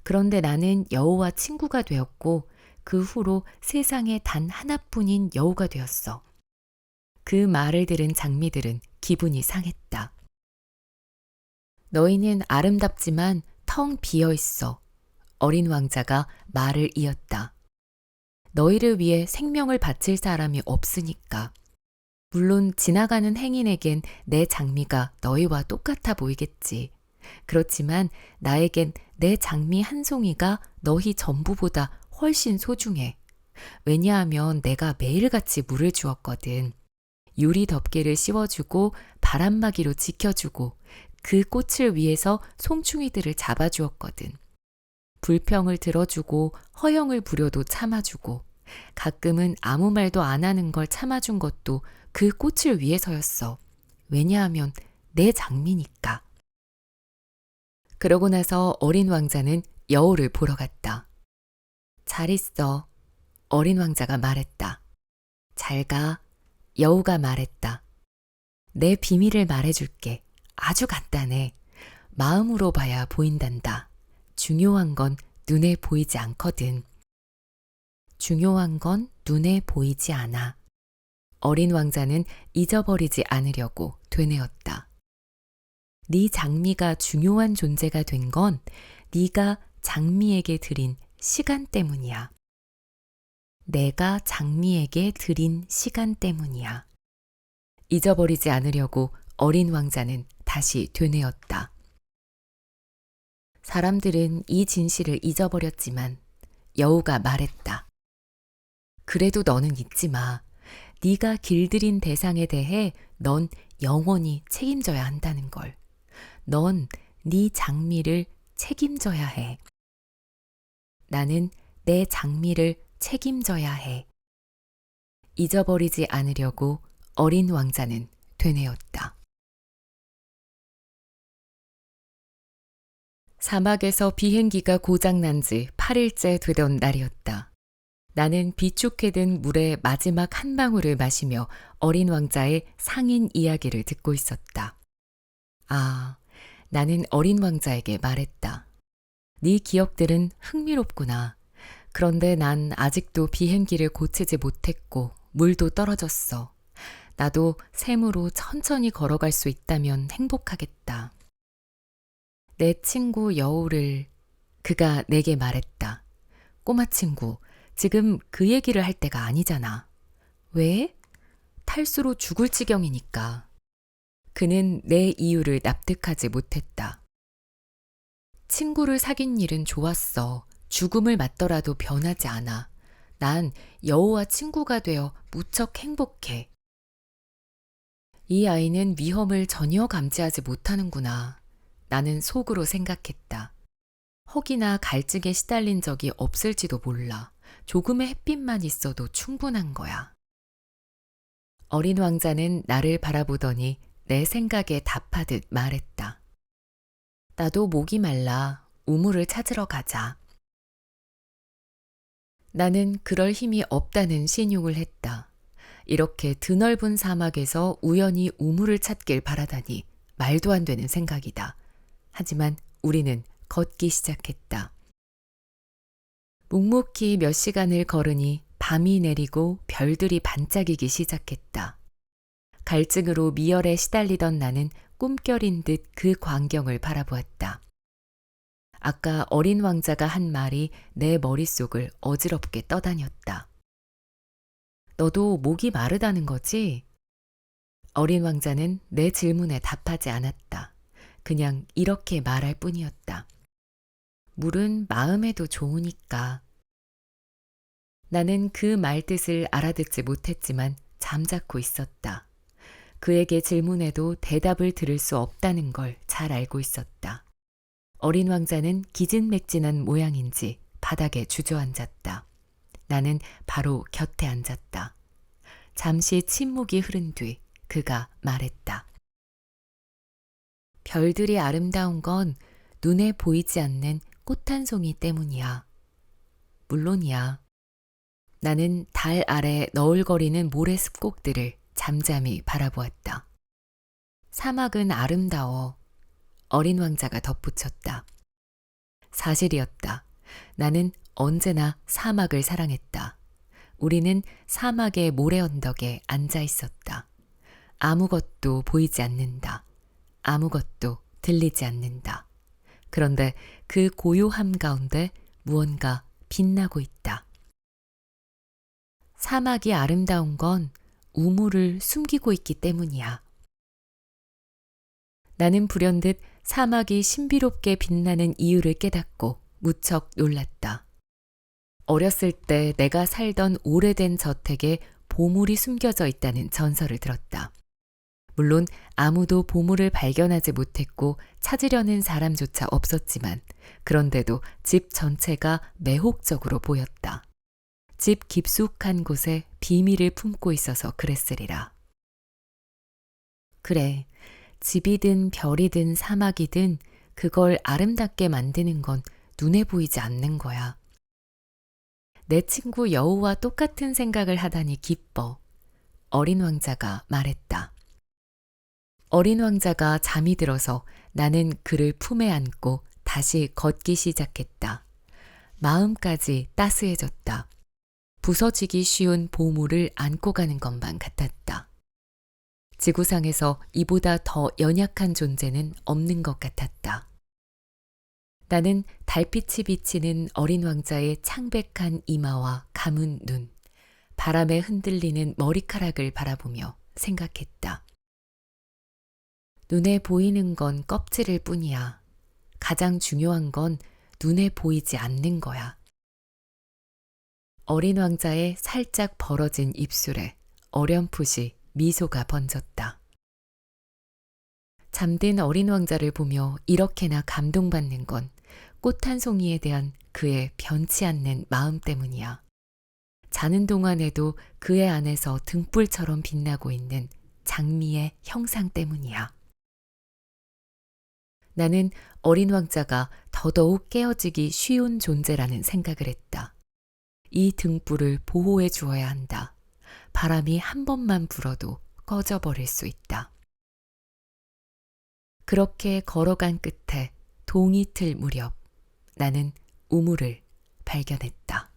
[SPEAKER 1] 그런데 나는 여우와 친구가 되었고 그 후로 세상에 단 하나뿐인 여우가 되었어. 그 말을 들은 장미들은 기분이 상했다. 너희는 아름답지만 텅 비어 있어. 어린 왕자가 말을 이었다. 너희를 위해 생명을 바칠 사람이 없으니까. 물론 지나가는 행인에겐 내 장미가 너희와 똑같아 보이겠지. 그렇지만 나에겐 내 장미 한 송이가 너희 전부보다 훨씬 소중해. 왜냐하면 내가 매일같이 물을 주었거든. 유리 덮개를 씌워주고 바람막이로 지켜주고 그 꽃을 위해서 송충이들을 잡아주었거든. 불평을 들어주고 허영을 부려도 참아주고 가끔은 아무 말도 안 하는 걸 참아준 것도 그 꽃을 위해서였어. 왜냐하면 내 장미니까. 그러고 나서 어린 왕자는 여우를 보러 갔다. 잘 있어. 어린 왕자가 말했다. 잘 가. 여우가 말했다. 내 비밀을 말해줄게. 아주 간단해. 마음으로 봐야 보인단다. 중요한 건 눈에 보이지 않거든. 중요한 건 눈에 보이지 않아. 어린 왕자는 잊어버리지 않으려고 되뇌었다. 네 장미가 중요한 존재가 된 건 네가 장미에게 드린 시간 때문이야. 내가 장미에게 드린 시간 때문이야. 잊어버리지 않으려고 어린 왕자는 다시 되뇌었다. 사람들은 이 진실을 잊어버렸지만 여우가 말했다. 그래도 너는 잊지 마. 네가 길들인 대상에 대해 넌 영원히 책임져야 한다는 걸. 넌 네 장미를 책임져야 해. 나는 내 장미를 책임져야 해. 잊어버리지 않으려고 어린 왕자는 되뇌었다. 사막에서 비행기가 고장난 지 8일째 되던 날이었다. 나는 비축해 든 물의 마지막 한 방울을 마시며 어린 왕자의 상인 이야기를 듣고 있었다. 아, 나는 어린 왕자에게 말했다. 네 기억들은 흥미롭구나. 그런데 난 아직도 비행기를 고치지 못했고 물도 떨어졌어. 나도 샘으로 천천히 걸어갈 수 있다면 행복하겠다. 내 친구 여우를 그가 내게 말했다. 꼬마 친구, 지금 그 얘기를 할 때가 아니잖아. 왜? 탈수로 죽을 지경이니까. 그는 내 이유를 납득하지 못했다. 친구를 사귄 일은 좋았어. 죽음을 맞더라도 변하지 않아. 난 여우와 친구가 되어 무척 행복해. 이 아이는 위험을 전혀 감지하지 못하는구나. 나는 속으로 생각했다. 혹이나 갈증에 시달린 적이 없을지도 몰라. 조금의 햇빛만 있어도 충분한 거야. 어린 왕자는 나를 바라보더니 내 생각에 답하듯 말했다. 나도 목이 말라. 우물을 찾으러 가자. 나는 그럴 힘이 없다는 신용을 했다. 이렇게 드넓은 사막에서 우연히 우물을 찾길 바라다니 말도 안 되는 생각이다. 하지만 우리는 걷기 시작했다. 묵묵히 몇 시간을 걸으니 밤이 내리고 별들이 반짝이기 시작했다. 갈증으로 미열에 시달리던 나는 꿈결인 듯 그 광경을 바라보았다. 아까 어린 왕자가 한 말이 내 머릿속을 어지럽게 떠다녔다. 너도 목이 마르다는 거지? 어린 왕자는 내 질문에 답하지 않았다. 그냥 이렇게 말할 뿐이었다. 물은 마음에도 좋으니까. 나는 그 말뜻을 알아듣지 못했지만 잠자코 있었다. 그에게 질문해도 대답을 들을 수 없다는 걸 잘 알고 있었다. 어린 왕자는 기진맥진한 모양인지 바닥에 주저앉았다. 나는 바로 곁에 앉았다. 잠시 침묵이 흐른 뒤 그가 말했다. 별들이 아름다운 건 눈에 보이지 않는 꽃 한 송이 때문이야. 물론이야. 나는 달 아래 너울거리는 모래 습곡들을 잠잠히 바라보았다. 사막은 아름다워. 어린 왕자가 덧붙였다. 사실이었다. 나는 언제나 사막을 사랑했다. 우리는 사막의 모래 언덕에 앉아 있었다. 아무것도 보이지 않는다. 아무것도 들리지 않는다. 그런데 그 고요함 가운데 무언가 빛나고 있다. 사막이 아름다운 건 우물을 숨기고 있기 때문이야. 나는 불현듯 사막이 신비롭게 빛나는 이유를 깨닫고 무척 놀랐다. 어렸을 때 내가 살던 오래된 저택에 보물이 숨겨져 있다는 전설을 들었다. 물론 아무도 보물을 발견하지 못했고 찾으려는 사람조차 없었지만 그런데도 집 전체가 매혹적으로 보였다. 집 깊숙한 곳에 비밀을 품고 있어서 그랬으리라. 그래, 집이든 별이든 사막이든 그걸 아름답게 만드는 건 눈에 보이지 않는 거야. 내 친구 여우와 똑같은 생각을 하다니 기뻐. 어린 왕자가 말했다. 어린 왕자가 잠이 들어서 나는 그를 품에 안고 다시 걷기 시작했다. 마음까지 따스해졌다. 부서지기 쉬운 보물을 안고 가는 것만 같았다. 지구상에서 이보다 더 연약한 존재는 없는 것 같았다. 나는 달빛이 비치는 어린 왕자의 창백한 이마와 감은 눈, 바람에 흔들리는 머리카락을 바라보며 생각했다. 눈에 보이는 건 껍질일 뿐이야. 가장 중요한 건 눈에 보이지 않는 거야. 어린 왕자의 살짝 벌어진 입술에 어렴풋이 미소가 번졌다. 잠든 어린 왕자를 보며 이렇게나 감동받는 건 꽃 한 송이에 대한 그의 변치 않는 마음 때문이야. 자는 동안에도 그의 안에서 등불처럼 빛나고 있는 장미의 형상 때문이야. 나는 어린 왕자가 더더욱 깨어지기 쉬운 존재라는 생각을 했다. 이 등불을 보호해 주어야 한다. 바람이 한 번만 불어도 꺼져버릴 수 있다. 그렇게 걸어간 끝에 동이 틀 무렵 나는 우물을 발견했다.